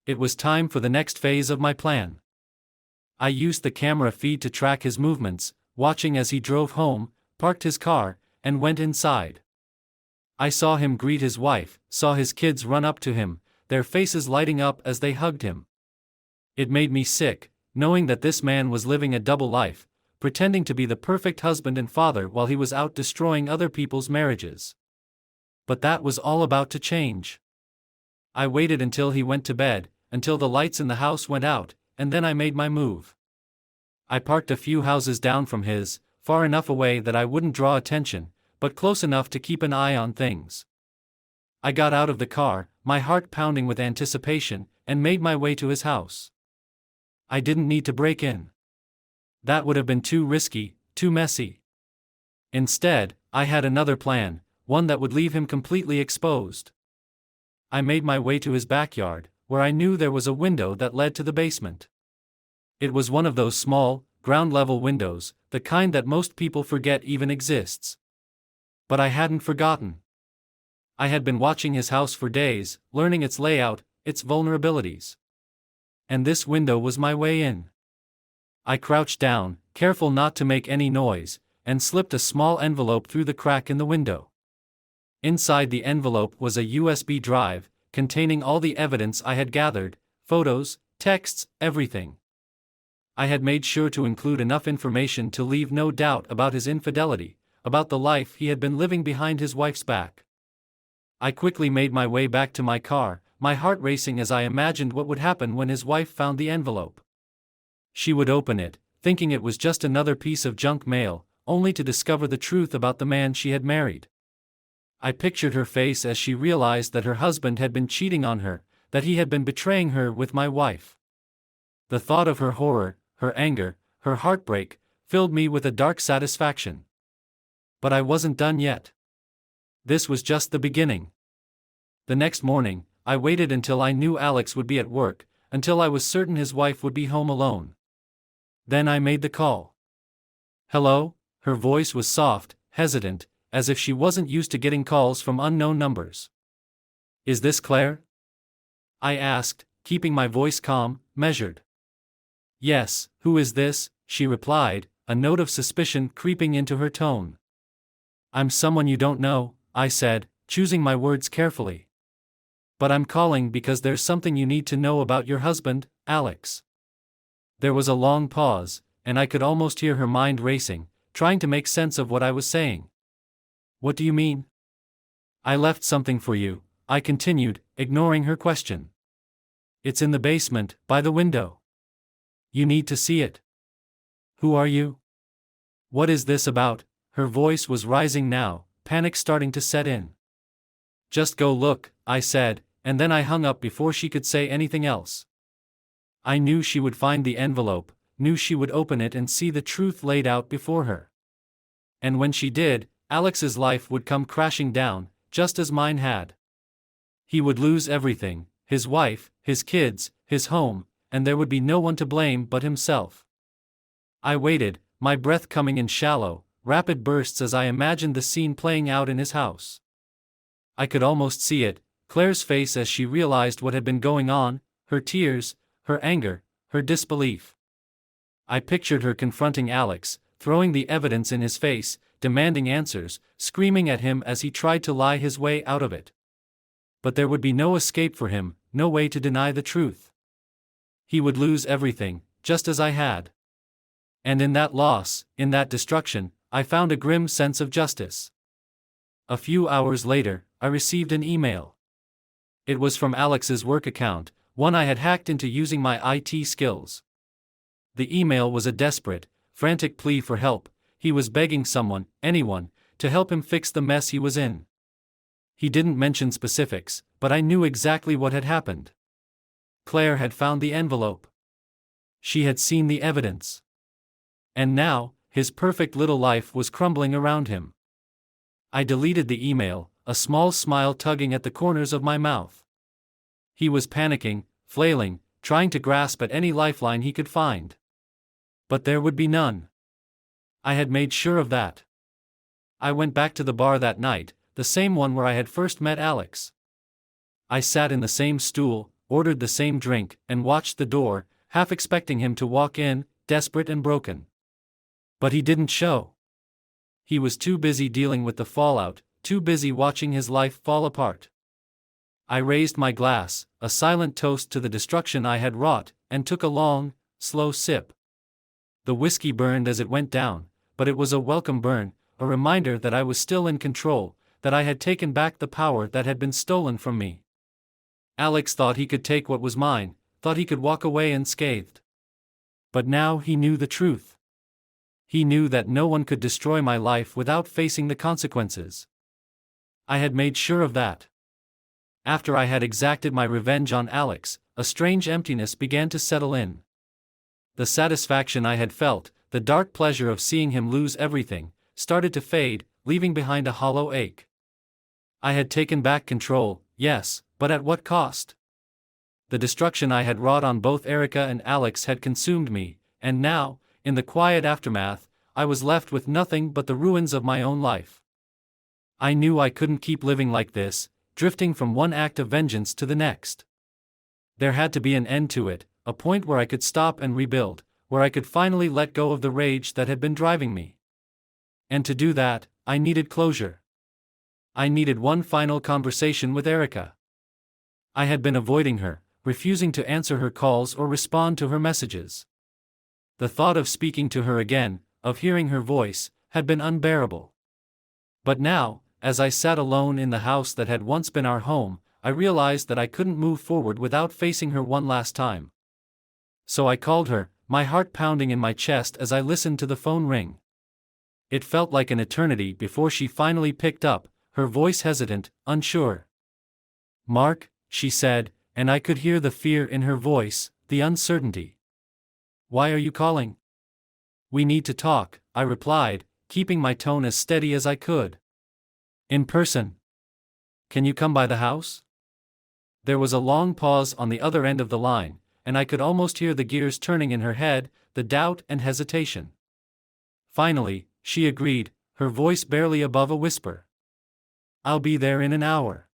It was time for the next phase of my plan. I used the camera feed to track his movements, watching as he drove home, parked his car, and went inside. I saw him greet his wife, saw his kids run up to him, their faces lighting up as they hugged him. It made me sick, knowing that this man was living a double life, pretending to be the perfect husband and father while he was out destroying other people's marriages. But that was all about to change. I waited until he went to bed, until the lights in the house went out, and then I made my move. I parked a few houses down from his, far enough away that I wouldn't draw attention, but close enough to keep an eye on things. I got out of the car, my heart pounding with anticipation, and made my way to his house. I didn't need to break in. That would have been too risky, too messy. Instead, I had another plan, one that would leave him completely exposed. I made my way to his backyard, where I knew there was a window that led to the basement. It was one of those small, ground-level windows, the kind that most people forget even exists. But I hadn't forgotten. I had been watching his house for days, learning its layout, its vulnerabilities. And this window was my way in. I crouched down, careful not to make any noise, and slipped a small envelope through the crack in the window. Inside the envelope was a USB drive, containing all the evidence I had gathered, photos, texts, everything. I had made sure to include enough information to leave no doubt about his infidelity, about the life he had been living behind his wife's back. I quickly made my way back to my car, my heart racing as I imagined what would happen when his wife found the envelope. She would open it, thinking it was just another piece of junk mail, only to discover the truth about the man she had married. I pictured her face as she realized that her husband had been cheating on her, that he had been betraying her with my wife. The thought of her horror, her anger, her heartbreak, filled me with a dark satisfaction. But I wasn't done yet. This was just the beginning. The next morning, I waited until I knew Alex would be at work, until I was certain his wife would be home alone. Then I made the call. "Hello?" Her voice was soft, hesitant, as if she wasn't used to getting calls from unknown numbers. "Is this Claire?" I asked, keeping my voice calm, measured. "Yes, who is this?" she replied, a note of suspicion creeping into her tone. "I'm someone you don't know," I said, choosing my words carefully. "But I'm calling because there's something you need to know about your husband, Alex." There was a long pause, and I could almost hear her mind racing, trying to make sense of what I was saying. "What do you mean?" "I left something for you," I continued, ignoring her question. "It's in the basement, by the window. You need to see it." "Who are you? What is this about?" Her voice was rising now, panic starting to set in. "Just go look," I said, and then I hung up before she could say anything else. I knew she would find the envelope, knew she would open it and see the truth laid out before her. And when she did, Alex's life would come crashing down, just as mine had. He would lose everything, his wife, his kids, his home, and there would be no one to blame but himself. I waited, my breath coming in shallow, rapid bursts as I imagined the scene playing out in his house. I could almost see it, Claire's face as she realized what had been going on, her tears, her anger, her disbelief. I pictured her confronting Alex, throwing the evidence in his face, demanding answers, screaming at him as he tried to lie his way out of it. But there would be no escape for him, no way to deny the truth. He would lose everything, just as I had. And in that loss, in that destruction, I found a grim sense of justice. A few hours later, I received an email. It was from Alex's work account, one I had hacked into using my IT skills. The email was a desperate, frantic plea for help. He was begging someone, anyone, to help him fix the mess he was in. He didn't mention specifics, but I knew exactly what had happened. Claire had found the envelope. She had seen the evidence. And now, his perfect little life was crumbling around him. I deleted the email, a small smile tugging at the corners of my mouth. He was panicking, flailing, trying to grasp at any lifeline he could find. But there would be none. I had made sure of that. I went back to the bar that night, the same one where I had first met Alex. I sat in the same stool, ordered the same drink, and watched the door, half expecting him to walk in, desperate and broken. But he didn't show. He was too busy dealing with the fallout, too busy watching his life fall apart. I raised my glass, a silent toast to the destruction I had wrought, and took a long, slow sip. The whiskey burned as it went down, but it was a welcome burn, a reminder that I was still in control, that I had taken back the power that had been stolen from me. Alex thought he could take what was mine, thought he could walk away unscathed. But now he knew the truth. He knew that no one could destroy my life without facing the consequences. I had made sure of that. After I had exacted my revenge on Alex, a strange emptiness began to settle in. The satisfaction I had felt, the dark pleasure of seeing him lose everything, started to fade, leaving behind a hollow ache. I had taken back control, yes, but at what cost? The destruction I had wrought on both Erica and Alex had consumed me, and now, in the quiet aftermath, I was left with nothing but the ruins of my own life. I knew I couldn't keep living like this, drifting from one act of vengeance to the next. There had to be an end to it, a point where I could stop and rebuild, where I could finally let go of the rage that had been driving me. And to do that, I needed closure. I needed one final conversation with Erica. I had been avoiding her, refusing to answer her calls or respond to her messages. The thought of speaking to her again, of hearing her voice, had been unbearable. But now, as I sat alone in the house that had once been our home, I realized that I couldn't move forward without facing her one last time. So I called her, my heart pounding in my chest as I listened to the phone ring. It felt like an eternity before she finally picked up, her voice hesitant, unsure. "Mark," she said, and I could hear the fear in her voice, the uncertainty. "Why are you calling?" "We need to talk," I replied, keeping my tone as steady as I could. "In person. Can you come by the house?" There was a long pause on the other end of the line, and I could almost hear the gears turning in her head, the doubt and hesitation. Finally, she agreed, her voice barely above a whisper. "I'll be there in an hour."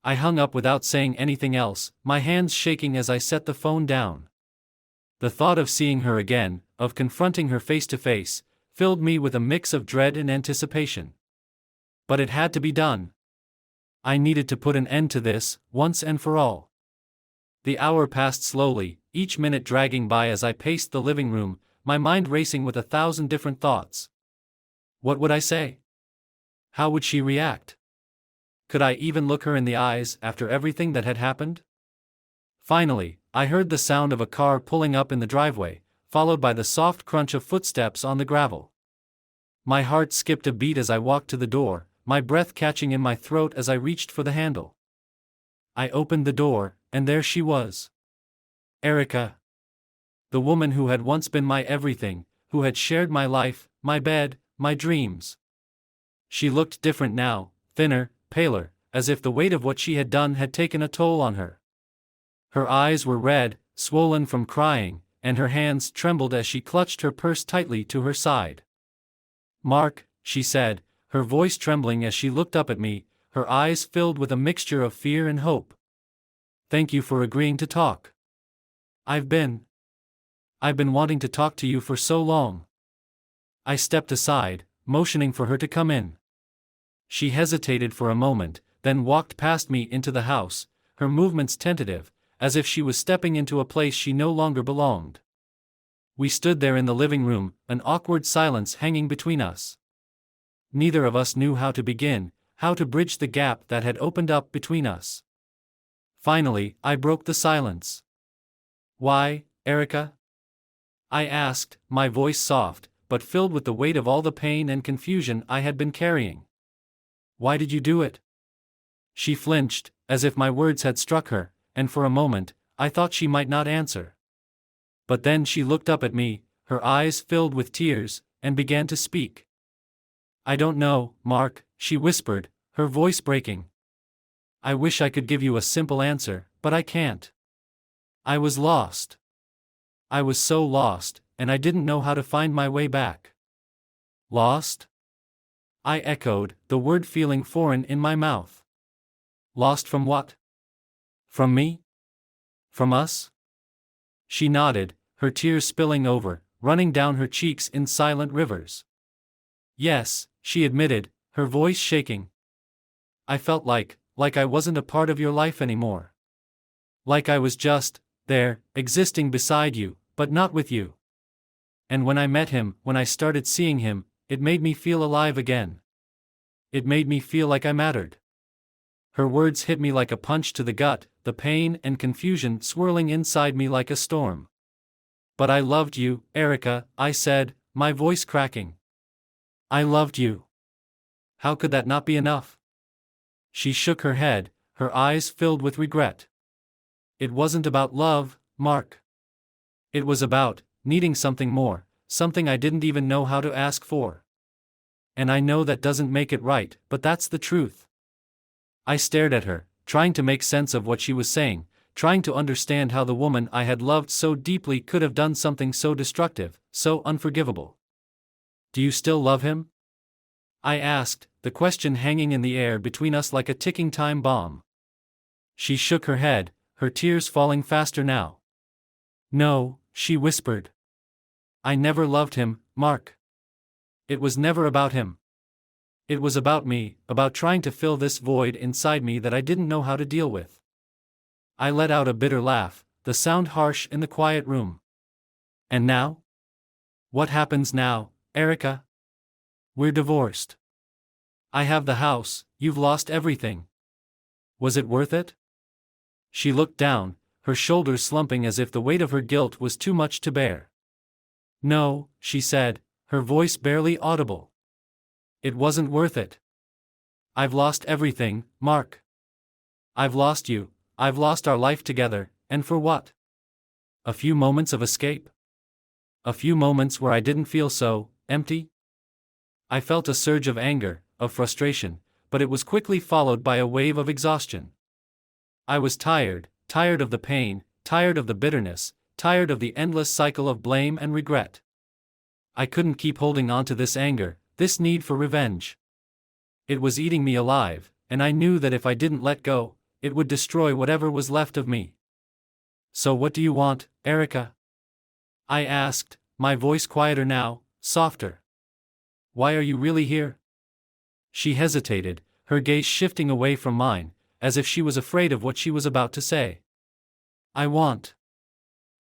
I hung up without saying anything else, my hands shaking as I set the phone down. The thought of seeing her again, of confronting her face to face, filled me with a mix of dread and anticipation. But it had to be done. I needed to put an end to this, once and for all. The hour passed slowly, each minute dragging by as I paced the living room, my mind racing with 1,000 different thoughts. What would I say? How would she react? Could I even look her in the eyes after everything that had happened? Finally, I heard the sound of a car pulling up in the driveway, followed by the soft crunch of footsteps on the gravel. My heart skipped a beat as I walked to the door, my breath catching in my throat as I reached for the handle. I opened the door, and there she was. Erica. The woman who had once been my everything, who had shared my life, my bed, my dreams. She looked different now, thinner, paler, as if the weight of what she had done had taken a toll on her. Her eyes were red, swollen from crying, and her hands trembled as she clutched her purse tightly to her side. "Mark," she said, her voice trembling as she looked up at me, her eyes filled with a mixture of fear and hope. "Thank you for agreeing to talk. I've been wanting to talk to you for so long." I stepped aside, motioning for her to come in. She hesitated for a moment, then walked past me into the house, her movements tentative, as if she was stepping into a place she no longer belonged. We stood there in the living room, an awkward silence hanging between us. Neither of us knew how to begin, how to bridge the gap that had opened up between us. Finally, I broke the silence. "Why, Erica?" I asked, my voice soft, but filled with the weight of all the pain and confusion I had been carrying. "Why did you do it?" She flinched, as if my words had struck her, and for a moment, I thought she might not answer. But then she looked up at me, her eyes filled with tears, and began to speak. "I don't know, Mark," she whispered, her voice breaking. "I wish I could give you a simple answer, but I can't. I was lost. I was so lost, and I didn't know how to find my way back." "Lost?" I echoed, the word feeling foreign in my mouth. "Lost from what? From me? From us?" She nodded, her tears spilling over, running down her cheeks in silent rivers. "Yes," she admitted, her voice shaking. "I felt like I wasn't a part of your life anymore. Like I was just there, existing beside you, but not with you. And when I met him, when I started seeing him, it made me feel alive again. It made me feel like I mattered." Her words hit me like a punch to the gut, the pain and confusion swirling inside me like a storm. "But I loved you, Erica," I said, my voice cracking. "I loved you. How could that not be enough?" She shook her head, her eyes filled with regret. "It wasn't about love, Mark. It was about needing something more, something I didn't even know how to ask for. And I know that doesn't make it right, but that's the truth." I stared at her, trying to make sense of what she was saying, trying to understand how the woman I had loved so deeply could have done something so destructive, so unforgivable. "Do you still love him?" I asked, the question hanging in the air between us like a ticking time bomb. She shook her head, her tears falling faster now. "No," she whispered. "I never loved him, Mark. It was never about him. It was about me, about trying to fill this void inside me that I didn't know how to deal with." I let out a bitter laugh, the sound harsh in the quiet room. "And now? What happens now, Erica? We're divorced. I have the house, you've lost everything. Was it worth it?" She looked down, her shoulders slumping as if the weight of her guilt was too much to bear. "No," she said, her voice barely audible. "It wasn't worth it. I've lost everything, Mark. I've lost you, I've lost our life together, and for what? A few moments of escape? A few moments where I didn't feel so empty?" I felt a surge of anger, of frustration, but it was quickly followed by a wave of exhaustion. I was tired of the pain, tired of the bitterness, tired of the endless cycle of blame and regret. I couldn't keep holding on to this anger, this need for revenge. It was eating me alive, and I knew that if I didn't let go, it would destroy whatever was left of me. "So what do you want, Erica?" I asked, my voice quieter now, softer. "Why are you really here?" She hesitated, her gaze shifting away from mine, as if she was afraid of what she was about to say. I want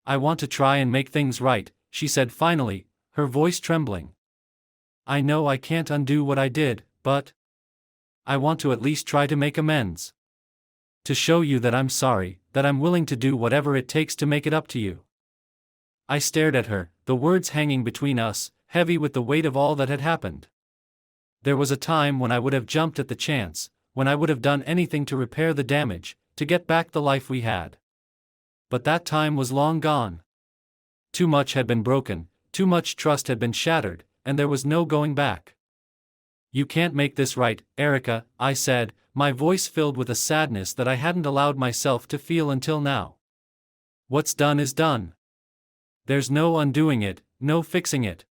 to try and make things right," she said finally, her voice trembling. "I know I can't undo what I did, but I want to at least try to make amends. To show you that I'm sorry, that I'm willing to do whatever it takes to make it up to you." I stared at her, the words hanging between us, heavy with the weight of all that had happened. There was a time when I would have jumped at the chance, when I would have done anything to repair the damage, to get back the life we had. But that time was long gone. Too much had been broken, too much trust had been shattered, and there was no going back. "You can't make this right, Erica," I said, my voice filled with a sadness that I hadn't allowed myself to feel until now. "What's done is done. There's no undoing it, no fixing it.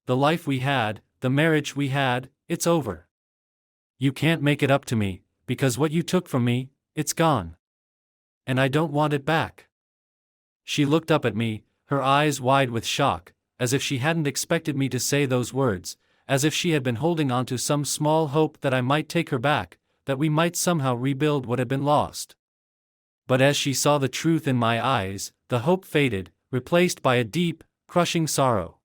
The life we had, the marriage we had, it's over. You can't make it up to me, because what you took from me, it's gone. And I don't want it back." She looked up at me, her eyes wide with shock, as if she hadn't expected me to say those words, as if she had been holding on to some small hope that I might take her back, that we might somehow rebuild what had been lost. But as she saw the truth in my eyes, the hope faded, replaced by a deep, crushing sorrow.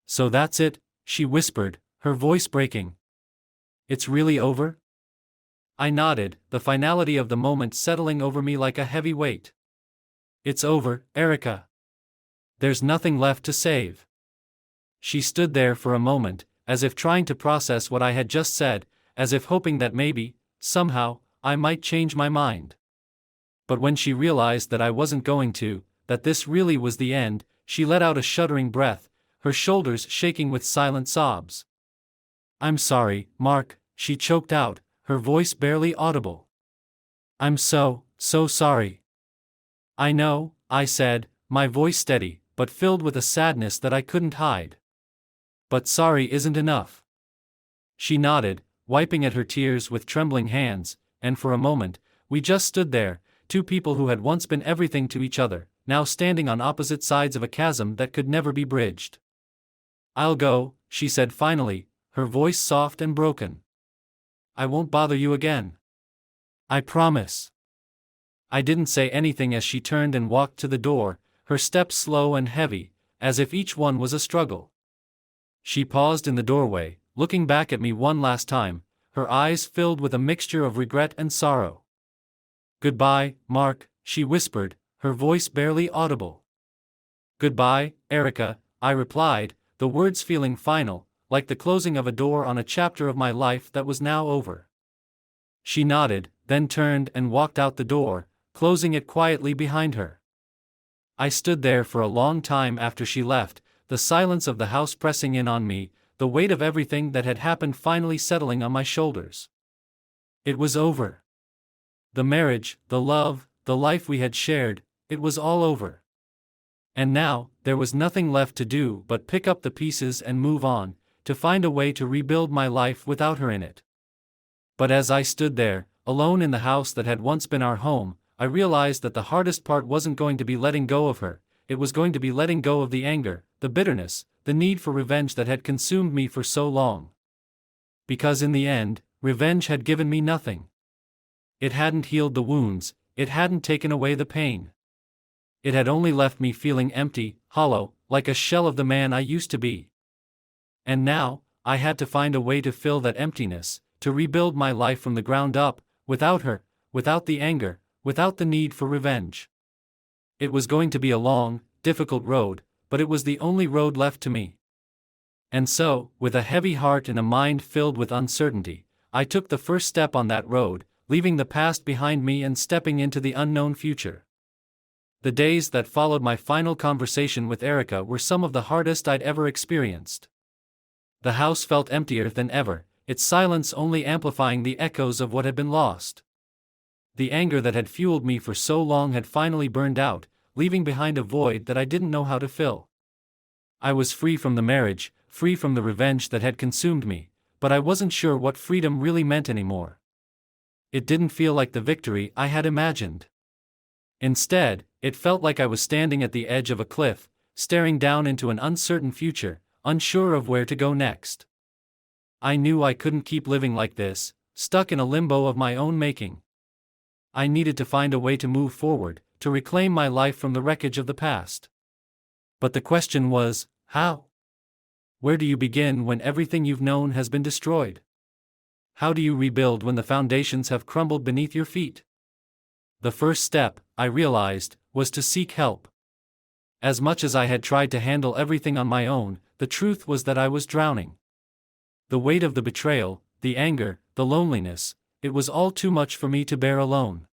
"So that's it," she whispered, her voice breaking. "It's really over?" I nodded, the finality of the moment settling over me like a heavy weight. "It's over, Erica. There's nothing left to save." She stood there for a moment, as if trying to process what I had just said, as if hoping that maybe, somehow, I might change my mind. but when she realized that I wasn't going to, that this really was the end, she let out a shuddering breath, her shoulders shaking with silent sobs. "I'm sorry, Mark," she choked out, her voice barely audible. "I'm so sorry." "I know," I said, my voice steady, but filled with a sadness that I couldn't hide. "But sorry isn't enough." She nodded, wiping at her tears with trembling hands, and for a moment, we just stood there, two people who had once been everything to each other, now standing on opposite sides of a chasm that could never be bridged. "I'll go," she said finally, her voice soft and broken. "I won't bother you again. I promise." I didn't say anything as she turned and walked to the door, her steps slow and heavy, as if each one was a struggle. She paused in the doorway, looking back at me one last time, her eyes filled with a mixture of regret and sorrow. "Goodbye, Mark," she whispered, her voice barely audible. "Goodbye, Erica," I replied, the words feeling final, like the closing of a door on a chapter of my life that was now over. She nodded, then turned and walked out the door, closing it quietly behind her. I stood there for a long time after she left, the silence of the house pressing in on me, the weight of everything that had happened finally settling on my shoulders. It was over. The marriage, the love, the life we had shared, it was all over. And now, there was nothing left to do but pick up the pieces and move on, to find a way to rebuild my life without her in it. But as I stood there, alone in the house that had once been our home, I realized that the hardest part wasn't going to be letting go of her, it was going to be letting go of the anger, the bitterness, the need for revenge that had consumed me for so long. Because in the end, revenge had given me nothing. It hadn't healed the wounds, it hadn't taken away the pain. It had only left me feeling empty, hollow, like a shell of the man I used to be. And now, I had to find a way to fill that emptiness, to rebuild my life from the ground up, without her, without the anger, without the need for revenge. It was going to be a long, difficult road, but it was the only road left to me. And so, with a heavy heart and a mind filled with uncertainty, I took the first step on that road, leaving the past behind me and stepping into the unknown future. The days that followed my final conversation with Erica were some of the hardest I'd ever experienced. The house felt emptier than ever, its silence only amplifying the echoes of what had been lost. The anger that had fueled me for so long had finally burned out, leaving behind a void that I didn't know how to fill. I was free from the marriage, free from the revenge that had consumed me, but I wasn't sure what freedom really meant anymore. It didn't feel like the victory I had imagined. Instead, it felt like I was standing at the edge of a cliff, staring down into an uncertain future, unsure of where to go next. I knew I couldn't keep living like this, stuck in a limbo of my own making. I needed to find a way to move forward, to reclaim my life from the wreckage of the past. But the question was, how? Where do you begin when everything you've known has been destroyed? How do you rebuild when the foundations have crumbled beneath your feet? The first step, I realized, was to seek help. As much as I had tried to handle everything on my own, the truth was that I was drowning. The weight of the betrayal, the anger, the loneliness, it was all too much for me to bear alone.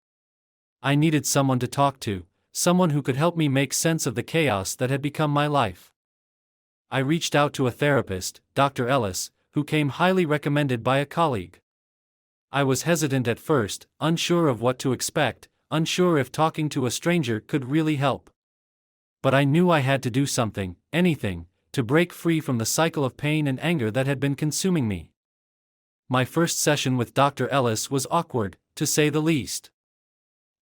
I needed someone to talk to, someone who could help me make sense of the chaos that had become my life. I reached out to a therapist, Dr. Ellis, who came highly recommended by a colleague. I was hesitant at first, unsure of what to expect, unsure if talking to a stranger could really help. But I knew I had to do something, anything, to break free from the cycle of pain and anger that had been consuming me. My first session with Dr. Ellis was awkward, to say the least.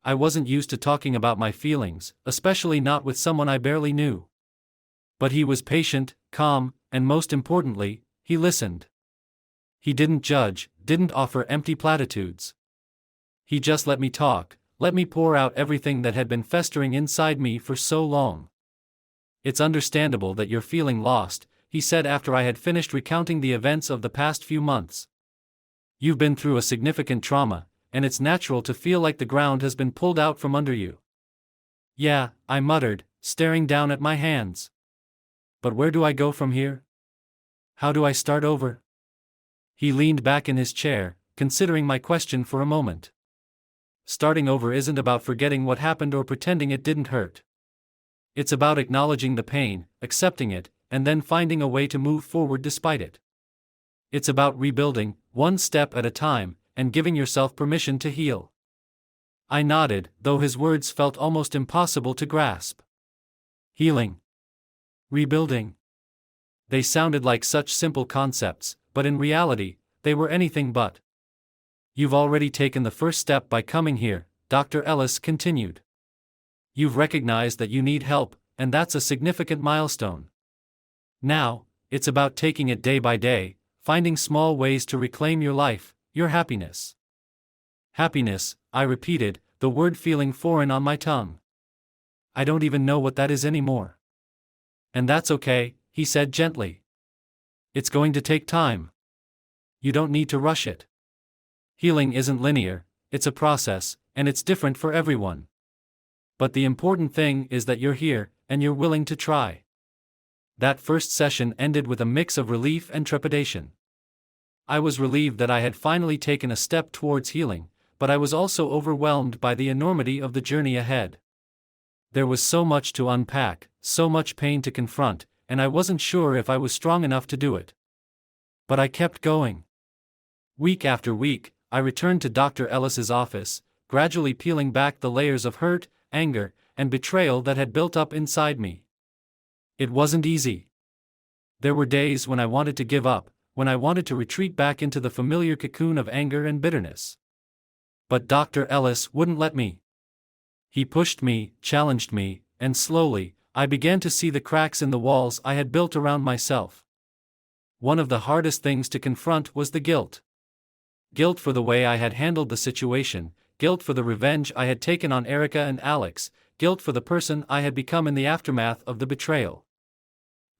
I wasn't used to talking about my feelings, especially not with someone I barely knew. But he was patient, calm, and most importantly, he listened. He didn't judge, didn't offer empty platitudes. He just let me talk, let me pour out everything that had been festering inside me for so long. "It's understandable that you're feeling lost," he said after I had finished recounting the events of the past few months. "You've been through a significant trauma, and it's natural to feel like the ground has been pulled out from under you." "Yeah," I muttered, staring down at my hands. "But where do I go from here? How do I start over?" He leaned back in his chair, considering my question for a moment. Starting over isn't about forgetting what happened or pretending it didn't hurt. It's about acknowledging the pain, accepting it, and then finding a way to move forward despite it. It's about rebuilding, one step at a time, and giving yourself permission to heal. I nodded, though his words felt almost impossible to grasp. Healing. Rebuilding. They sounded like such simple concepts, but in reality, they were anything but. You've already taken the first step by coming here, Dr. Ellis continued. You've recognized that you need help, and that's a significant milestone. Now, it's about taking it day by day, finding small ways to reclaim your life, your happiness. Happiness, I repeated, the word feeling foreign on my tongue. I don't even know what that is anymore. And that's okay, he said gently. It's going to take time. You don't need to rush it. Healing isn't linear, it's a process, and it's different for everyone. But the important thing is that you're here, and you're willing to try. That first session ended with a mix of relief and trepidation. I was relieved that I had finally taken a step towards healing, but I was also overwhelmed by the enormity of the journey ahead. There was so much to unpack, so much pain to confront, and I wasn't sure if I was strong enough to do it. But I kept going. Week after week, I returned to Dr. Ellis's office, gradually peeling back the layers of hurt, anger, and betrayal that had built up inside me. It wasn't easy. There were days when I wanted to give up, when I wanted to retreat back into the familiar cocoon of anger and bitterness. But Dr. Ellis wouldn't let me. He pushed me, challenged me, and slowly, I began to see the cracks in the walls I had built around myself. One of the hardest things to confront was the guilt. Guilt for the way I had handled the situation, guilt for the revenge I had taken on Erica and Alex, guilt for the person I had become in the aftermath of the betrayal.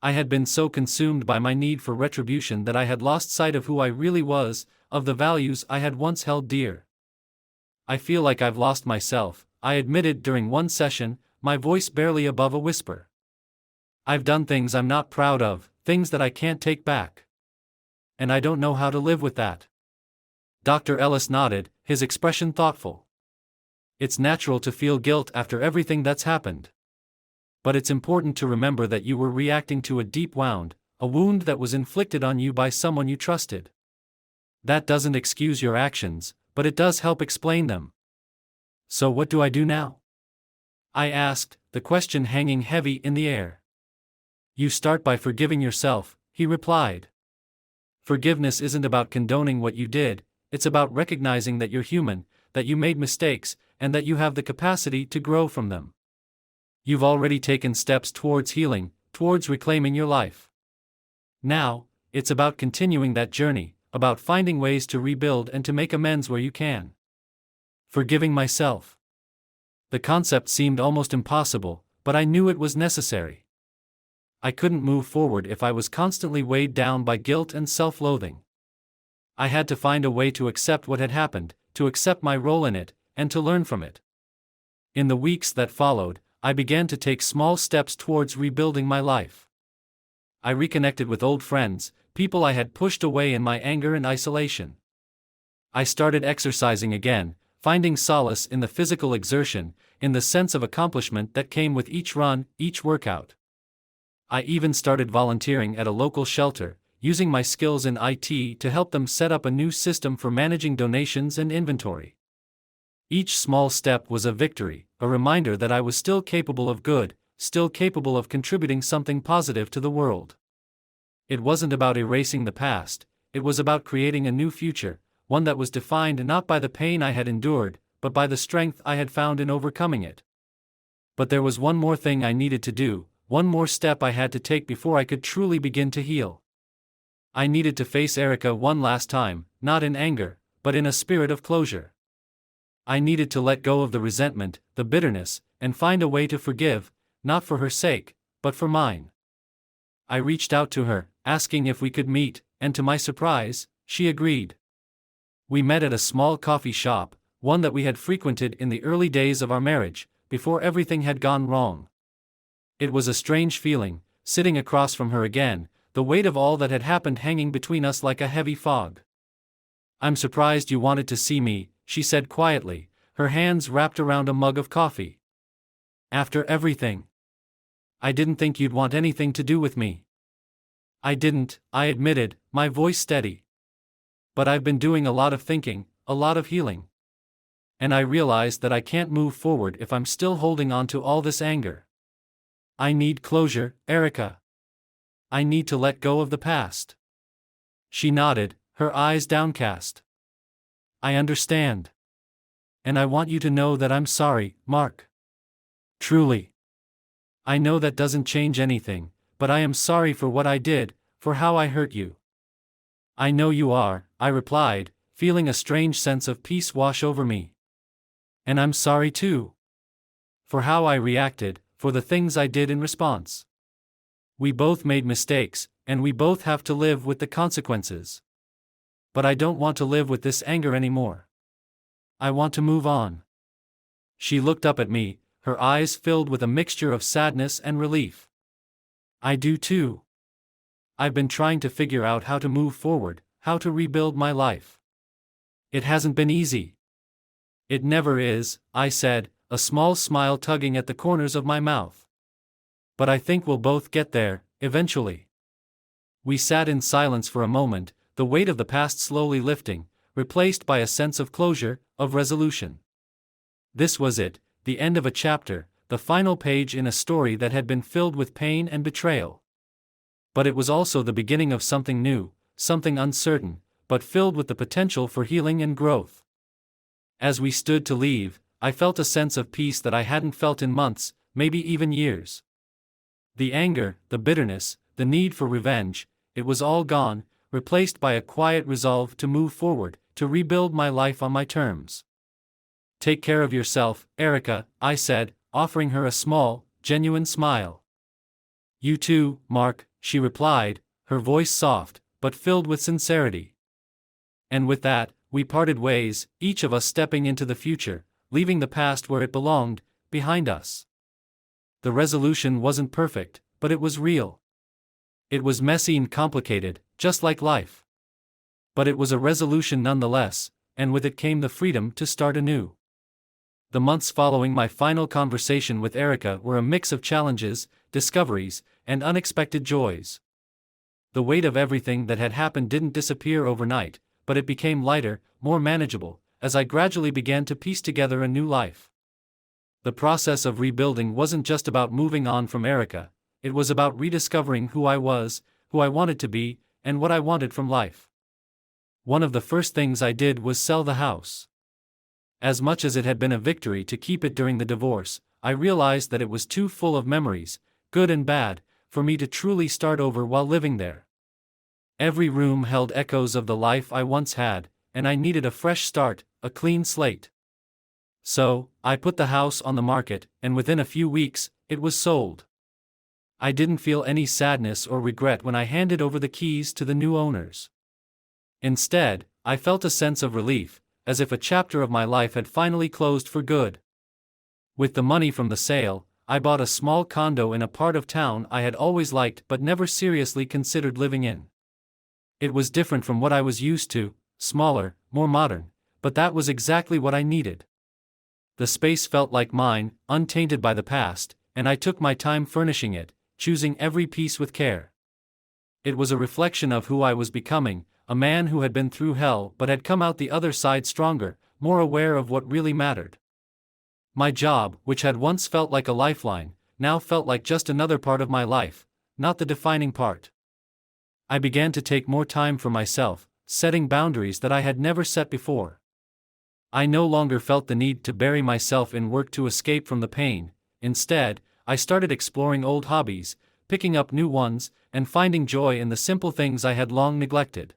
I had been so consumed by my need for retribution that I had lost sight of who I really was, of the values I had once held dear. I feel like I've lost myself, I admitted during one session, my voice barely above a whisper. I've done things I'm not proud of, things that I can't take back. And I don't know how to live with that. Dr. Ellis nodded, his expression thoughtful. It's natural to feel guilt after everything that's happened. But it's important to remember that you were reacting to a deep wound, a wound that was inflicted on you by someone you trusted. That doesn't excuse your actions, but it does help explain them. So what do I do now? I asked, the question hanging heavy in the air. You start by forgiving yourself, he replied. Forgiveness isn't about condoning what you did, it's about recognizing that you're human, that you made mistakes, and that you have the capacity to grow from them. You've already taken steps towards healing, towards reclaiming your life. Now, it's about continuing that journey, about finding ways to rebuild and to make amends where you can. Forgiving myself. The concept seemed almost impossible, but I knew it was necessary. I couldn't move forward if I was constantly weighed down by guilt and self-loathing. I had to find a way to accept what had happened, to accept my role in it, and to learn from it. In the weeks that followed, I began to take small steps towards rebuilding my life. I reconnected with old friends, people I had pushed away in my anger and isolation. I started exercising again, finding solace in the physical exertion, in the sense of accomplishment that came with each run, each workout. I even started volunteering at a local shelter, using my skills in IT to help them set up a new system for managing donations and inventory. Each small step was a victory, a reminder that I was still capable of good, still capable of contributing something positive to the world. It wasn't about erasing the past, it was about creating a new future, one that was defined not by the pain I had endured, but by the strength I had found in overcoming it. But there was one more thing I needed to do, one more step I had to take before I could truly begin to heal. I needed to face Erica one last time, not in anger, but in a spirit of closure. I needed to let go of the resentment, the bitterness, and find a way to forgive, not for her sake, but for mine. I reached out to her, asking if we could meet, and to my surprise, she agreed. We met at a small coffee shop, one that we had frequented in the early days of our marriage, before everything had gone wrong. It was a strange feeling, sitting across from her again, the weight of all that had happened hanging between us like a heavy fog. I'm surprised you wanted to see me, she said quietly, her hands wrapped around a mug of coffee. "After everything. I didn't think you'd want anything to do with me." "I didn't," I admitted, my voice steady. "But I've been doing a lot of thinking, a lot of healing. And I realized that I can't move forward if I'm still holding on to all this anger. I need closure, Erica. I need to let go of the past." She nodded, her eyes downcast. "I understand. And I want you to know that I'm sorry, Mark. Truly. I know that doesn't change anything, but I am sorry for what I did, for how I hurt you." "I know you are," I replied, feeling a strange sense of peace wash over me. "And I'm sorry too. For how I reacted, for the things I did in response. We both made mistakes, and we both have to live with the consequences. But I don't want to live with this anger anymore. I want to move on." She looked up at me, her eyes filled with a mixture of sadness and relief. "I do too. I've been trying to figure out how to move forward, how to rebuild my life. It hasn't been easy." "It never is," I said, a small smile tugging at the corners of my mouth. "But I think we'll both get there, eventually." We sat in silence for a moment, the weight of the past slowly lifting, replaced by a sense of closure, of resolution. This was it, the end of a chapter, the final page in a story that had been filled with pain and betrayal. But it was also the beginning of something new, something uncertain, but filled with the potential for healing and growth. As we stood to leave, I felt a sense of peace that I hadn't felt in months, maybe even years. The anger, the bitterness, the need for revenge, it was all gone, replaced by a quiet resolve to move forward, to rebuild my life on my terms. "Take care of yourself, Erica," I said, offering her a small, genuine smile. "You too, Mark," she replied, her voice soft, but filled with sincerity. And with that, we parted ways, each of us stepping into the future, leaving the past where it belonged, behind us. The resolution wasn't perfect, but it was real. It was messy and complicated, just like life. But it was a resolution nonetheless, and with it came the freedom to start anew. The months following my final conversation with Erica were a mix of challenges, discoveries, and unexpected joys. The weight of everything that had happened didn't disappear overnight, but it became lighter, more manageable, as I gradually began to piece together a new life. The process of rebuilding wasn't just about moving on from Erica, it was about rediscovering who I was, who I wanted to be, and what I wanted from life. One of the first things I did was sell the house. As much as it had been a victory to keep it during the divorce, I realized that it was too full of memories, good and bad, for me to truly start over while living there. Every room held echoes of the life I once had, and I needed a fresh start, a clean slate. So, I put the house on the market, and within a few weeks, it was sold. I didn't feel any sadness or regret when I handed over the keys to the new owners. Instead, I felt a sense of relief, as if a chapter of my life had finally closed for good. With the money from the sale, I bought a small condo in a part of town I had always liked but never seriously considered living in. It was different from what I was used to, smaller, more modern, but that was exactly what I needed. The space felt like mine, untainted by the past, and I took my time furnishing it, choosing every piece with care. It was a reflection of who I was becoming, a man who had been through hell but had come out the other side stronger, more aware of what really mattered. My job, which had once felt like a lifeline, now felt like just another part of my life, not the defining part. I began to take more time for myself, setting boundaries that I had never set before. I no longer felt the need to bury myself in work to escape from the pain. Instead, I started exploring old hobbies, picking up new ones, and finding joy in the simple things I had long neglected.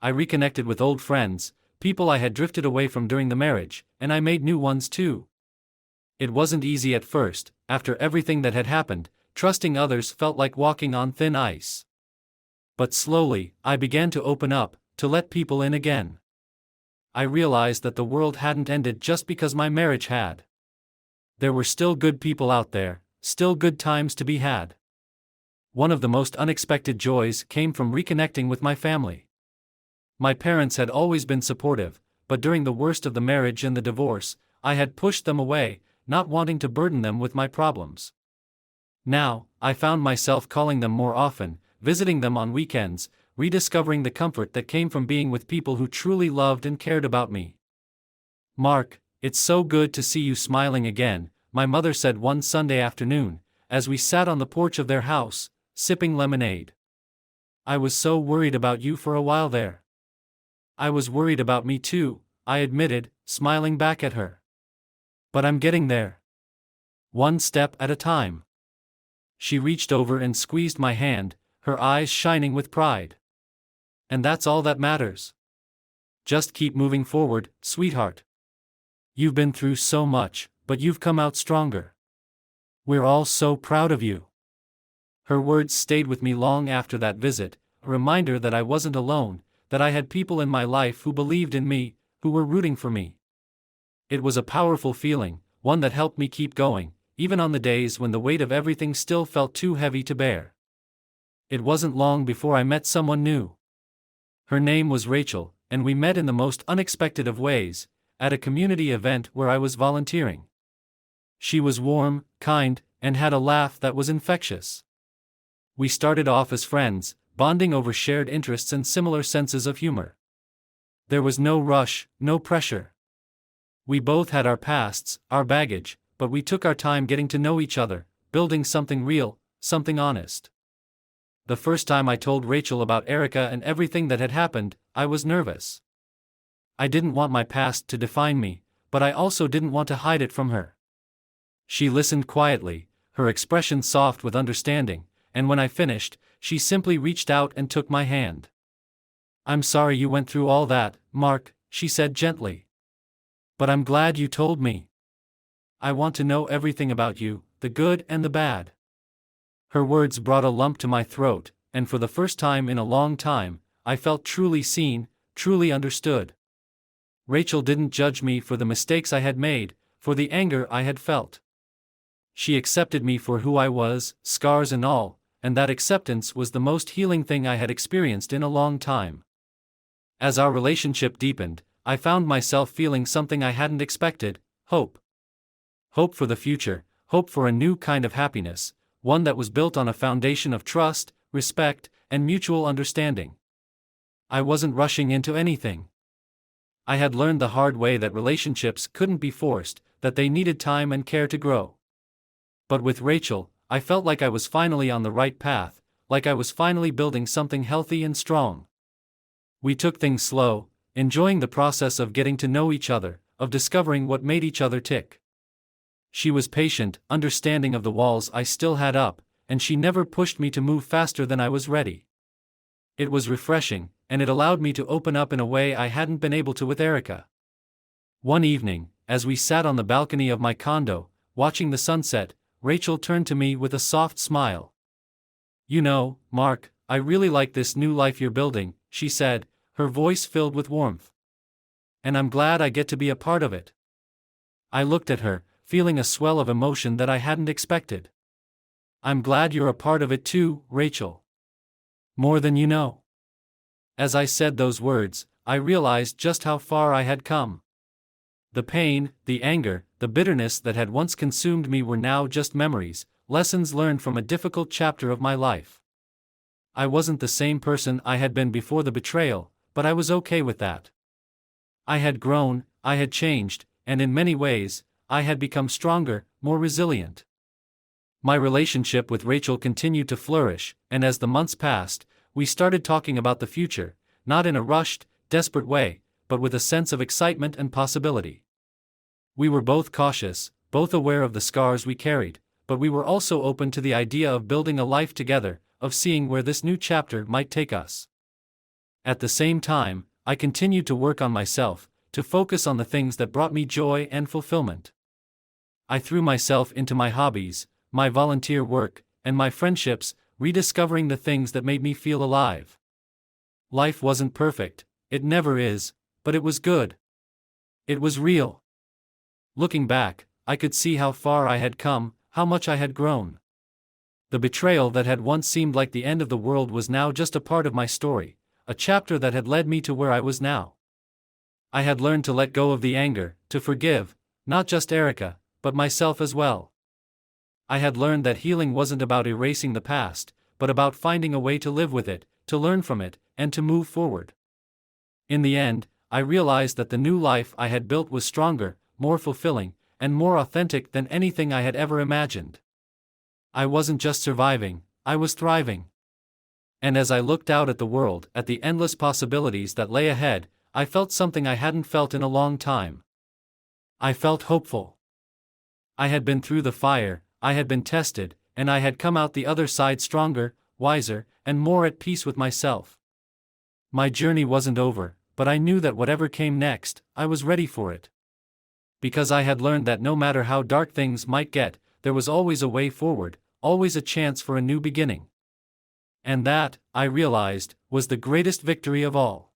I reconnected with old friends, people I had drifted away from during the marriage, and I made new ones too. It wasn't easy at first, after everything that had happened, trusting others felt like walking on thin ice. But slowly, I began to open up, to let people in again. I realized that the world hadn't ended just because my marriage had. There were still good people out there, still good times to be had. One of the most unexpected joys came from reconnecting with my family. My parents had always been supportive, but during the worst of the marriage and the divorce, I had pushed them away, not wanting to burden them with my problems. Now, I found myself calling them more often, visiting them on weekends, rediscovering the comfort that came from being with people who truly loved and cared about me. "Mark, it's so good to see you smiling again," my mother said one Sunday afternoon, as we sat on the porch of their house, sipping lemonade. "I was so worried about you for a while there." "I was worried about me too," I admitted, smiling back at her. "But I'm getting there. One step at a time." She reached over and squeezed my hand, her eyes shining with pride. "And that's all that matters. Just keep moving forward, sweetheart. You've been through so much, but you've come out stronger. We're all so proud of you." Her words stayed with me long after that visit, a reminder that I wasn't alone, that I had people in my life who believed in me, who were rooting for me. It was a powerful feeling, one that helped me keep going, even on the days when the weight of everything still felt too heavy to bear. It wasn't long before I met someone new. Her name was Rachel, and we met in the most unexpected of ways, at a community event where I was volunteering. She was warm, kind, and had a laugh that was infectious. We started off as friends, bonding over shared interests and similar senses of humor. There was no rush, no pressure. We both had our pasts, our baggage, but we took our time getting to know each other, building something real, something honest. The first time I told Rachel about Erica and everything that had happened, I was nervous. I didn't want my past to define me, but I also didn't want to hide it from her. She listened quietly, her expression soft with understanding, and when I finished, she simply reached out and took my hand. "I'm sorry you went through all that, Mark," she said gently. "But I'm glad you told me. I want to know everything about you, the good and the bad." Her words brought a lump to my throat, and for the first time in a long time, I felt truly seen, truly understood. Rachel didn't judge me for the mistakes I had made, for the anger I had felt. She accepted me for who I was, scars and all, and that acceptance was the most healing thing I had experienced in a long time. As our relationship deepened, I found myself feeling something I hadn't expected: hope. Hope for the future, hope for a new kind of happiness, one that was built on a foundation of trust, respect, and mutual understanding. I wasn't rushing into anything. I had learned the hard way that relationships couldn't be forced, that they needed time and care to grow. But with Rachel, I felt like I was finally on the right path, like I was finally building something healthy and strong. We took things slow, enjoying the process of getting to know each other, of discovering what made each other tick. She was patient, understanding of the walls I still had up, and she never pushed me to move faster than I was ready. It was refreshing, and it allowed me to open up in a way I hadn't been able to with Erica. One evening, as we sat on the balcony of my condo, watching the sunset, Rachel turned to me with a soft smile. "You know, Mark, I really like this new life you're building," she said, her voice filled with warmth. "And I'm glad I get to be a part of it." I looked at her, feeling a swell of emotion that I hadn't expected. "I'm glad you're a part of it too, Rachel. More than you know." As I said those words, I realized just how far I had come. The pain, the anger, the bitterness that had once consumed me were now just memories, lessons learned from a difficult chapter of my life. I wasn't the same person I had been before the betrayal, but I was okay with that. I had grown, I had changed, and in many ways, I had become stronger, more resilient. My relationship with Rachel continued to flourish, and as the months passed, we started talking about the future, not in a rushed, desperate way, but with a sense of excitement and possibility. We were both cautious, both aware of the scars we carried, but we were also open to the idea of building a life together, of seeing where this new chapter might take us. At the same time, I continued to work on myself, to focus on the things that brought me joy and fulfillment. I threw myself into my hobbies, my volunteer work, and my friendships, rediscovering the things that made me feel alive. Life wasn't perfect, it never is, but it was good. It was real. Looking back, I could see how far I had come, how much I had grown. The betrayal that had once seemed like the end of the world was now just a part of my story, a chapter that had led me to where I was now. I had learned to let go of the anger, to forgive, not just Erica, but myself as well. I had learned that healing wasn't about erasing the past, but about finding a way to live with it, to learn from it, and to move forward. In the end, I realized that the new life I had built was stronger, more fulfilling, and more authentic than anything I had ever imagined. I wasn't just surviving, I was thriving. And as I looked out at the world, at the endless possibilities that lay ahead, I felt something I hadn't felt in a long time. I felt hopeful. I had been through the fire, I had been tested, and I had come out the other side stronger, wiser, and more at peace with myself. My journey wasn't over, but I knew that whatever came next, I was ready for it. Because I had learned that no matter how dark things might get, there was always a way forward, always a chance for a new beginning. And that, I realized, was the greatest victory of all.